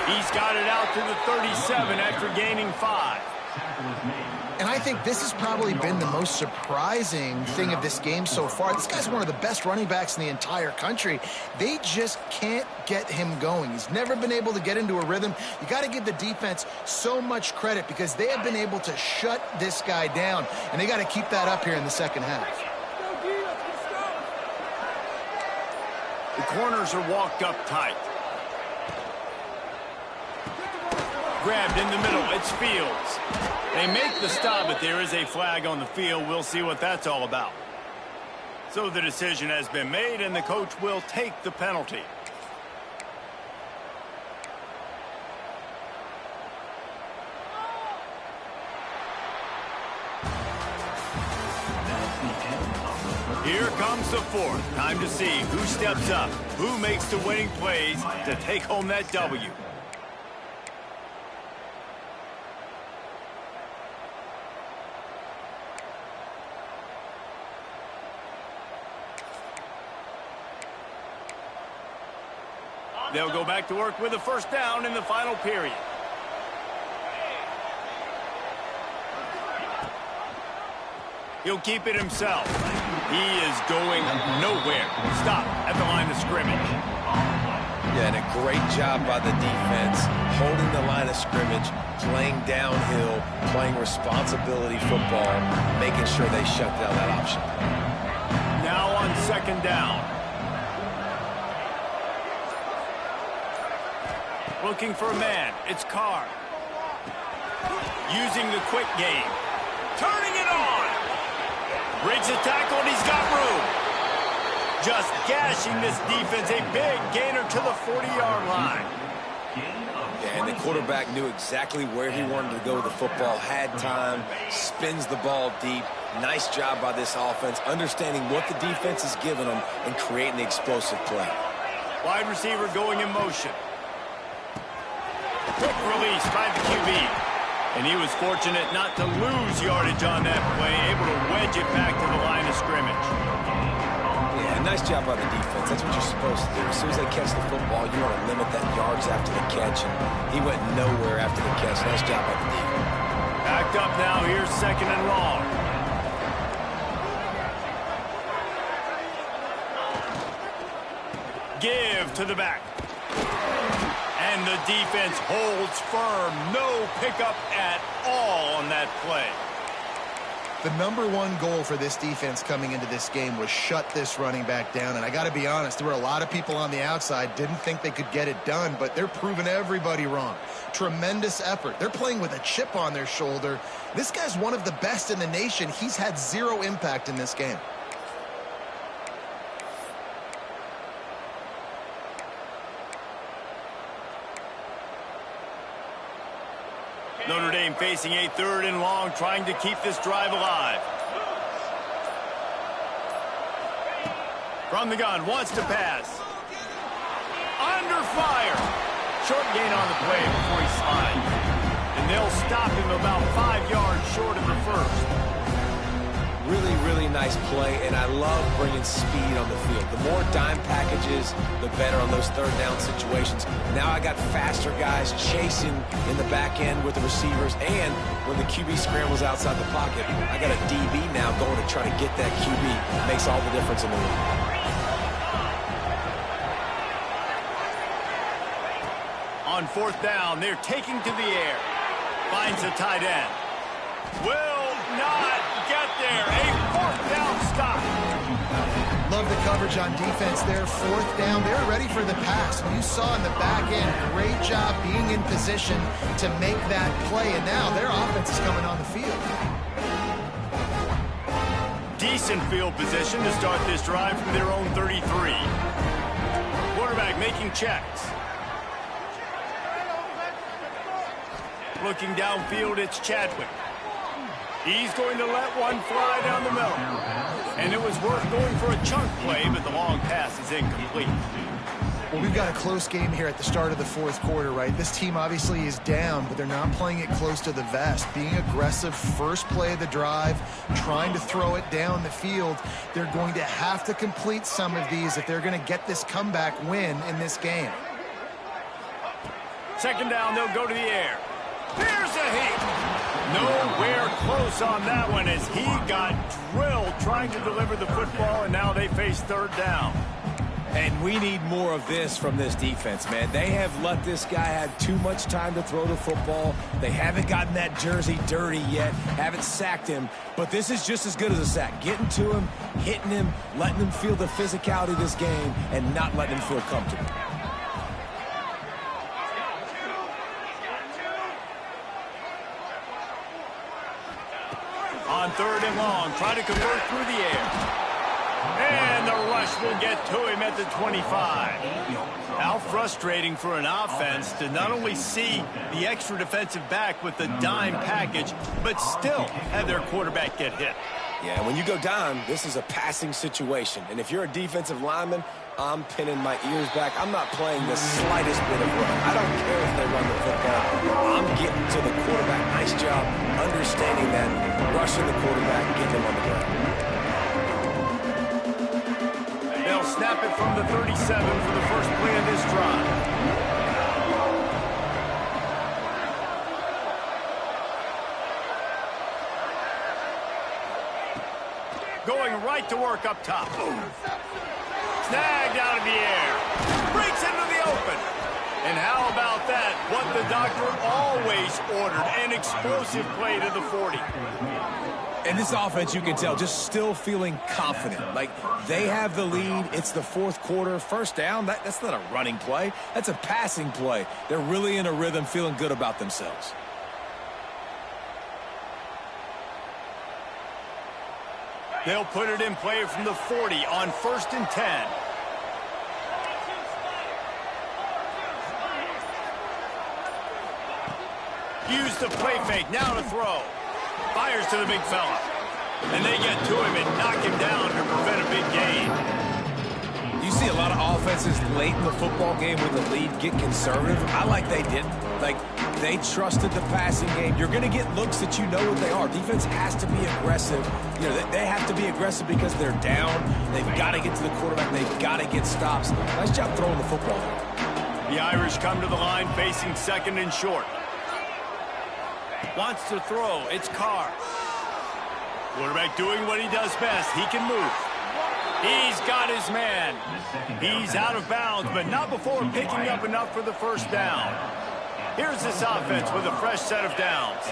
He's got it out to the 37 after gaining 5. And I think this has probably been the most surprising thing of this game so far. This guy's one of the best running backs in the entire country. They just can't get him going. He's never been able to get into a rhythm. You got to give the defense so much credit because they have been able to shut this guy down, and they got to keep that up here in the second half. The corners are walked up tight. Grabbed in the middle, it's Fields. They make the stop, but there is a flag on the field. We'll see what that's all about. So the decision has been made, and the coach will take the penalty. Here comes the fourth. Time to see who steps up, who makes the winning plays to take home that W. They'll go back to work with a first down in the final period. He'll keep it himself. He is going nowhere. Stop at the line of scrimmage. Yeah, and a great job by the defense, holding the line of scrimmage, playing downhill, playing responsibility football, making sure they shut down that option. Now on second down. Looking for a man. It's Carr. Using the quick game. Turning it on. Breaks the tackle, and he's got room. Just gashing this defense. A big gainer to the 40-yard line. Yeah, and the quarterback knew exactly where he wanted to go with the football, had time, spins the ball deep. Nice job by this offense, understanding what the defense is giving them and creating the explosive play. Wide receiver going in motion. Quick release by the QB. And he was fortunate not to lose yardage on that play, able to wedge it back to the line of scrimmage. Yeah, nice job by the defense. That's what you're supposed to do. As soon as they catch the football, you want to limit that yards after the catch. And he went nowhere after the catch. Nice job by the defense. Backed up now. Here's second and long. Give to the back. And the defense holds firm. No pickup at all on that play. The #1 goal for this defense coming into this game was shut this running back down. And I got to be honest, there were a lot of people on the outside didn't think they could get it done, but they're proving everybody wrong. Tremendous effort. They're playing with a chip on their shoulder. This guy's one of the best in the nation. He's had zero impact in this game. Notre Dame facing a 3rd and long, trying to keep this drive alive. From the gun, wants to pass. Under fire. Short gain on the play before he slides. And they'll stop him about 5 yards short of the first. Really, really nice play, and I love bringing speed on the field. The more dime packages, the better on those third down situations. Now I got faster guys chasing in the back end with the receivers, and when the QB scrambles outside the pocket, I got a DB now going to try to get that QB. Makes all the difference in the world. On fourth down, they're taking to the air. Finds the tight end. Will not get there. A fourth down stop. Love the coverage on defense there. Fourth down, they're ready for the pass. You saw in the back end, great job being in position to make that play, and now their offense is coming on the field. Decent field position to start this drive from their own 33. Quarterback making checks. Looking downfield, it's Chadwick. He's going to let one fly down the middle. And it was worth going for a chunk play, but the long pass is incomplete. Well, we've got a close game here at the start of the fourth quarter, right? This team obviously is down, but they're not playing it close to the vest. Being aggressive, first play of the drive, trying to throw it down the field. They're going to have to complete some of these if they're going to get this comeback win in this game. Second down, they'll go to the air. Here's a heat. Nowhere close on that one as he got drilled trying to deliver the football, and now they face third down. And we need more of this from this defense, man. They have let this guy have too much time to throw the football. They haven't gotten that jersey dirty yet, haven't sacked him. But this is just as good as a sack. Getting to him, hitting him, letting him feel the physicality of this game, and not letting him feel comfortable. On third and long, try to convert through the air. And the rush will get to him at the 25. How frustrating for an offense to not only see the extra defensive back with the dime package, but still have their quarterback get hit. Yeah, when you go dime, this is a passing situation. And if you're a defensive lineman, I'm pinning my ears back. I'm not playing the slightest bit of run. I don't care if they run the football. I'm getting to the quarterback. Nice job understanding that, rushing the quarterback, getting him on the ground. They'll snap it from the 37 for the first play of this drive. Going right to work up top. Snagged out of the air. Breaks into the open. And how about that? What the doctor always ordered. An explosive play to the 40. And this offense, you can tell, just still feeling confident. Like, they have the lead. It's the fourth quarter. First down, that's not a running play. That's a passing play. They're really in a rhythm, feeling good about themselves. They'll put it in play from the 40 on 1st and 10. Use the play fake, now to throw. Fires to the big fella. And they get to him and knock him down to prevent a big gain. You see a lot of offenses late in the football game with the lead get conservative. I like they didn't. Like, they trusted the passing game. You're going to get looks that you know what they are. Defense has to be aggressive. You know, they have to be aggressive because they're down. They've got to get to the quarterback. They've got to get stops. Nice job throwing the football. The Irish come to the line facing second and short. Wants to throw. It's Carr. Quarterback doing what he does best. He can move. He's got his man. He's out of bounds, but not before picking up enough for the first down. Here's this offense with a fresh set of downs.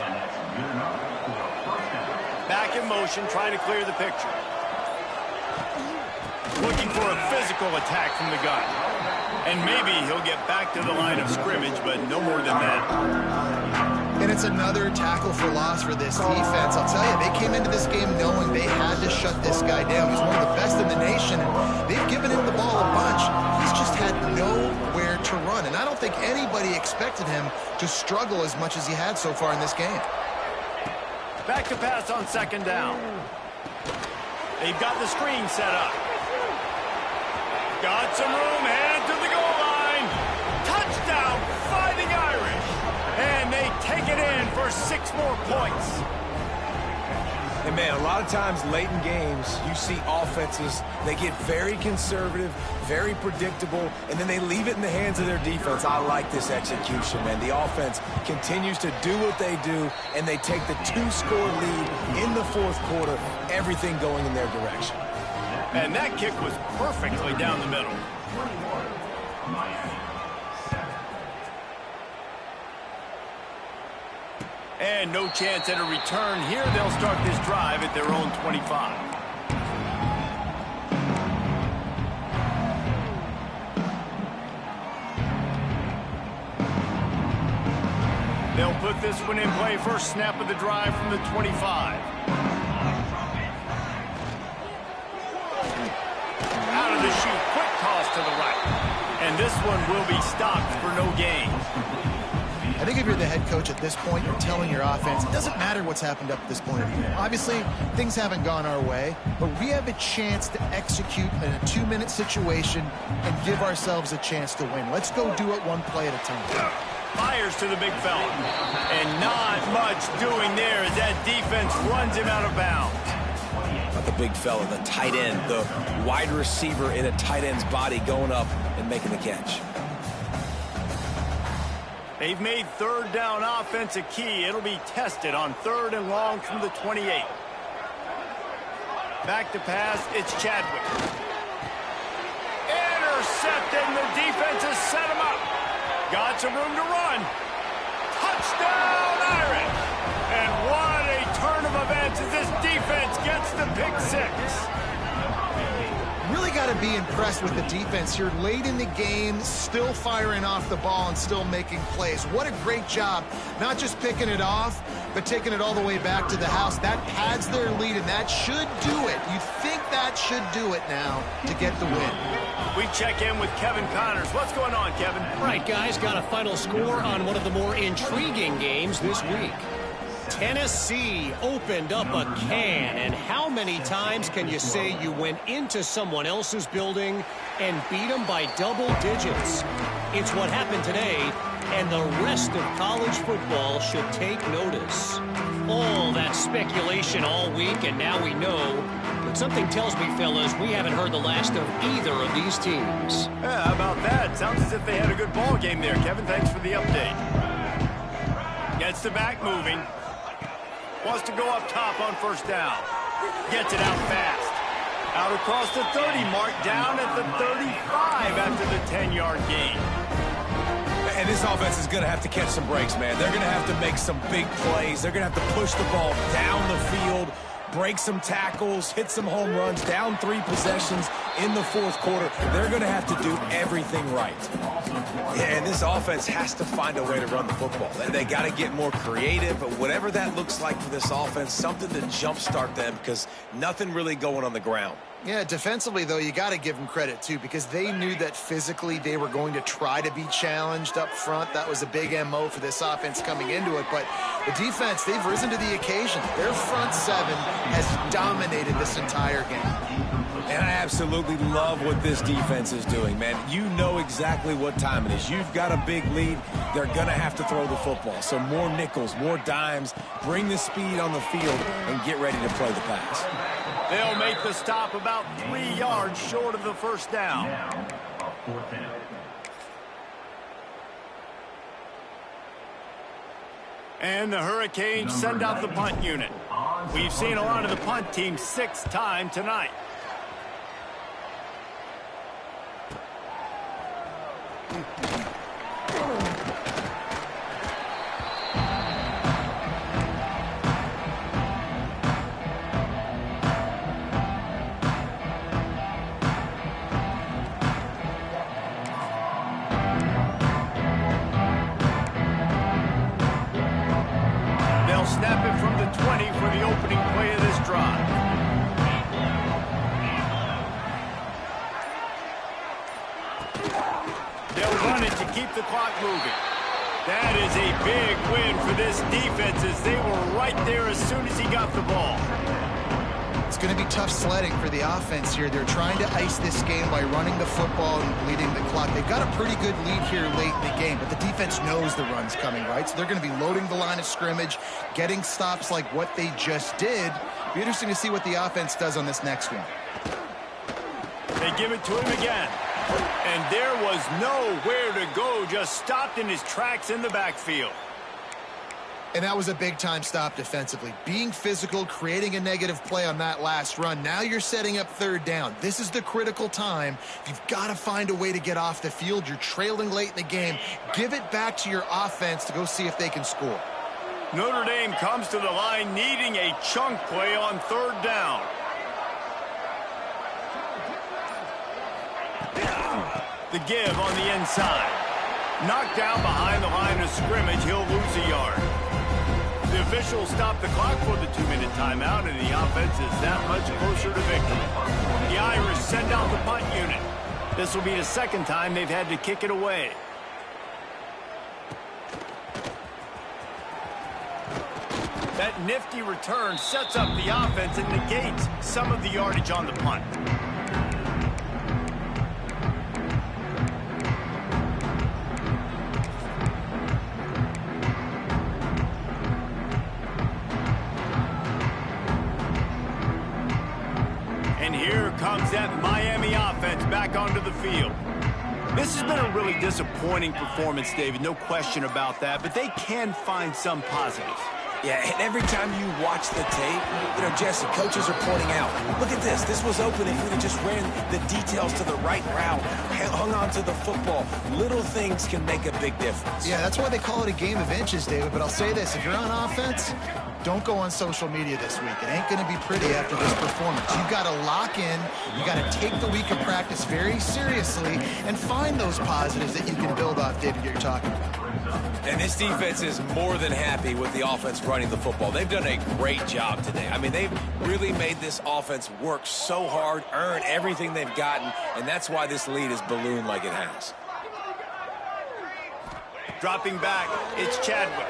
Back in motion, trying to clear the picture. Looking for a physical attack from the gun. And maybe he'll get back to the line of scrimmage, but no more than that. And it's another tackle for loss for this defense. I'll tell you, they came into this game knowing they had to shut this guy down. He's one of the best in the nation, and they've given him the ball a bunch. He's just had nowhere to run, and I don't think anybody expected him to struggle as much as he had so far in this game. Back to pass on second down. They've got the screen set up. Got some room, head to the goal line. Touchdown, 6 more points. And, man, a lot of times late in games, you see offenses, they get very conservative, very predictable, and then they leave it in the hands of their defense. I like this execution, man. The offense continues to do what they do, and they take the 2-score lead in the fourth quarter, everything going in their direction. And that kick was perfectly down the middle. And no chance at a return here. They'll start this drive at their own 25. They'll put this one in play. First snap of the drive from the 25. Out of the chute. Quick toss to the right. And this one will be stopped for no gain. I think if you're the head coach at this point, you're telling your offense, it doesn't matter what's happened up to this point of the game. Obviously, things haven't gone our way, but we have a chance to execute in a 2-minute situation and give ourselves a chance to win. Let's go do it one play at a time. Fires to the big fella. And not much doing there as that defense runs him out of bounds. But the big fella, the tight end, the wide receiver in a tight end's body going up and making the catch. They've made third down offense a key. It'll be tested on 3rd and long from the 28. Back to pass, it's Chadwick. Intercepted, and the defense has set him up. Got some room to run. Touchdown, Irish! And what a turn of events as this defense gets the pick 6. Really got to be impressed with the defense here late in the game, still firing off the ball and still making plays. What a great job, not just picking it off, but taking it all the way back to the house. That pads their lead, and that should do it. You think that should do it now to get the win. We check in with Kevin Connors. What's going on, Kevin? Right, guys, got a final score on one of the more intriguing games this week. Tennessee opened up a can, and how many times can you say you went into someone else's building and beat them by double digits? It's what happened today, and the rest of college football should take notice. All that speculation all week, and now we know. But something tells me, fellas, we haven't heard the last of either of these teams. Yeah, how about that? Sounds as if they had a good ball game there. Kevin, thanks for the update. Gets the back moving. Wants to go up top on 1st down. Gets it out fast. Out across the 30 mark, down at the 35 after the 10-yard gain. And this offense is going to have to catch some breaks, man. They're going to have to make some big plays. They're going to have to push the ball down the field, break some tackles, hit some home runs, down 3 possessions in the fourth quarter. They're going to have to do everything right. Yeah, and this offense has to find a way to run the football. They got to get more creative, but whatever that looks like for this offense, something to jumpstart them because nothing really going on the ground. Yeah, defensively, though, you got to give them credit, too, because they knew that physically they were going to try to be challenged up front. That was a big MO for this offense coming into it. But the defense, they've risen to the occasion. Their front 7 has dominated this entire game. And I absolutely love what this defense is doing, man. You know exactly what time it is. You've got a big lead. They're going to have to throw the football. So more nickels, more dimes, bring the speed on the field, and get ready to play the pass. They'll make the stop about 3 yards short of the 1st down. And the Hurricanes send out the punt unit. We've seen a lot of the punt team 6 times tonight. Snap it from the 20 for the opening play of this drive. They'll run it to keep the clock moving. That is a big win for this defense as they were right there as soon as he got the ball. it's going to be tough sledding for the offense here. They're trying to ice this game by running the football and bleeding the clock. They've got a pretty good lead here late in the game, but the defense knows the run's coming, right? So they're going to be loading the line of scrimmage, getting stops like what they just did. Be interesting to see what the offense does on this next one. They give it to him again. And there was nowhere to go, just stopped in his tracks in the backfield. And that was a big-time stop defensively. Being physical, creating a negative play on that last run. Now you're setting up third down. This is the critical time. You've got to find a way to get off the field. You're trailing late in the game. Give it back to your offense to go see if they can score. Notre Dame comes to the line needing a chunk play on third down. The give on the inside. Knocked down behind the line of scrimmage, he'll lose a yard. The officials stop the clock for the 2-minute timeout, and the offense is that much closer to victory. The Irish send out the punt unit. This will be the second time they've had to kick it away. That nifty return sets up the offense and negates some of the yardage on the punt. And here comes that Miami offense back onto the field. This has been a really disappointing performance, David, no question about that, but they can find some positives. Yeah, and every time you watch the tape, Jesse, coaches are pointing out, look at this. This was open if we just ran the details to the right route, hung on to the football. Little things can make a big difference. Yeah, that's why they call it a game of inches, David. But I'll say this, if you're on offense, don't go on social media this week. It ain't going to be pretty after this performance. You've got to lock in. You got to take the week of practice very seriously and find those positives that you can build off, David, you're talking about. And this defense is more than happy with the offense running the football. They've done a great job today. I mean, they've really made this offense work so hard, earn everything they've gotten, and that's why this lead is ballooned like it has. Dropping back, it's Chadwick.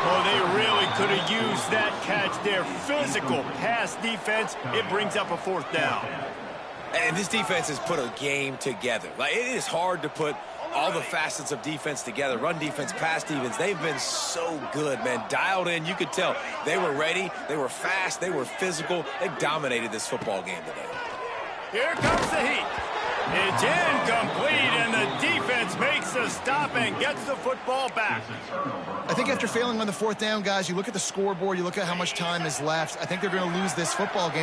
Oh, they really could have used that catch there. Physical pass defense. It brings up a fourth down. And this defense has put a game together. Like, it is hard to put all the facets of defense together. Run defense, pass defense. They've been so good, man. Dialed in. You could tell they were ready. They were fast. They were physical. They dominated this football game today. Here comes the heat. It's incomplete, and the defense makes the stop and gets the football back. I think after failing on the fourth down, guys, you look at the scoreboard, you look at how much time is left. I think they're going to lose this football game.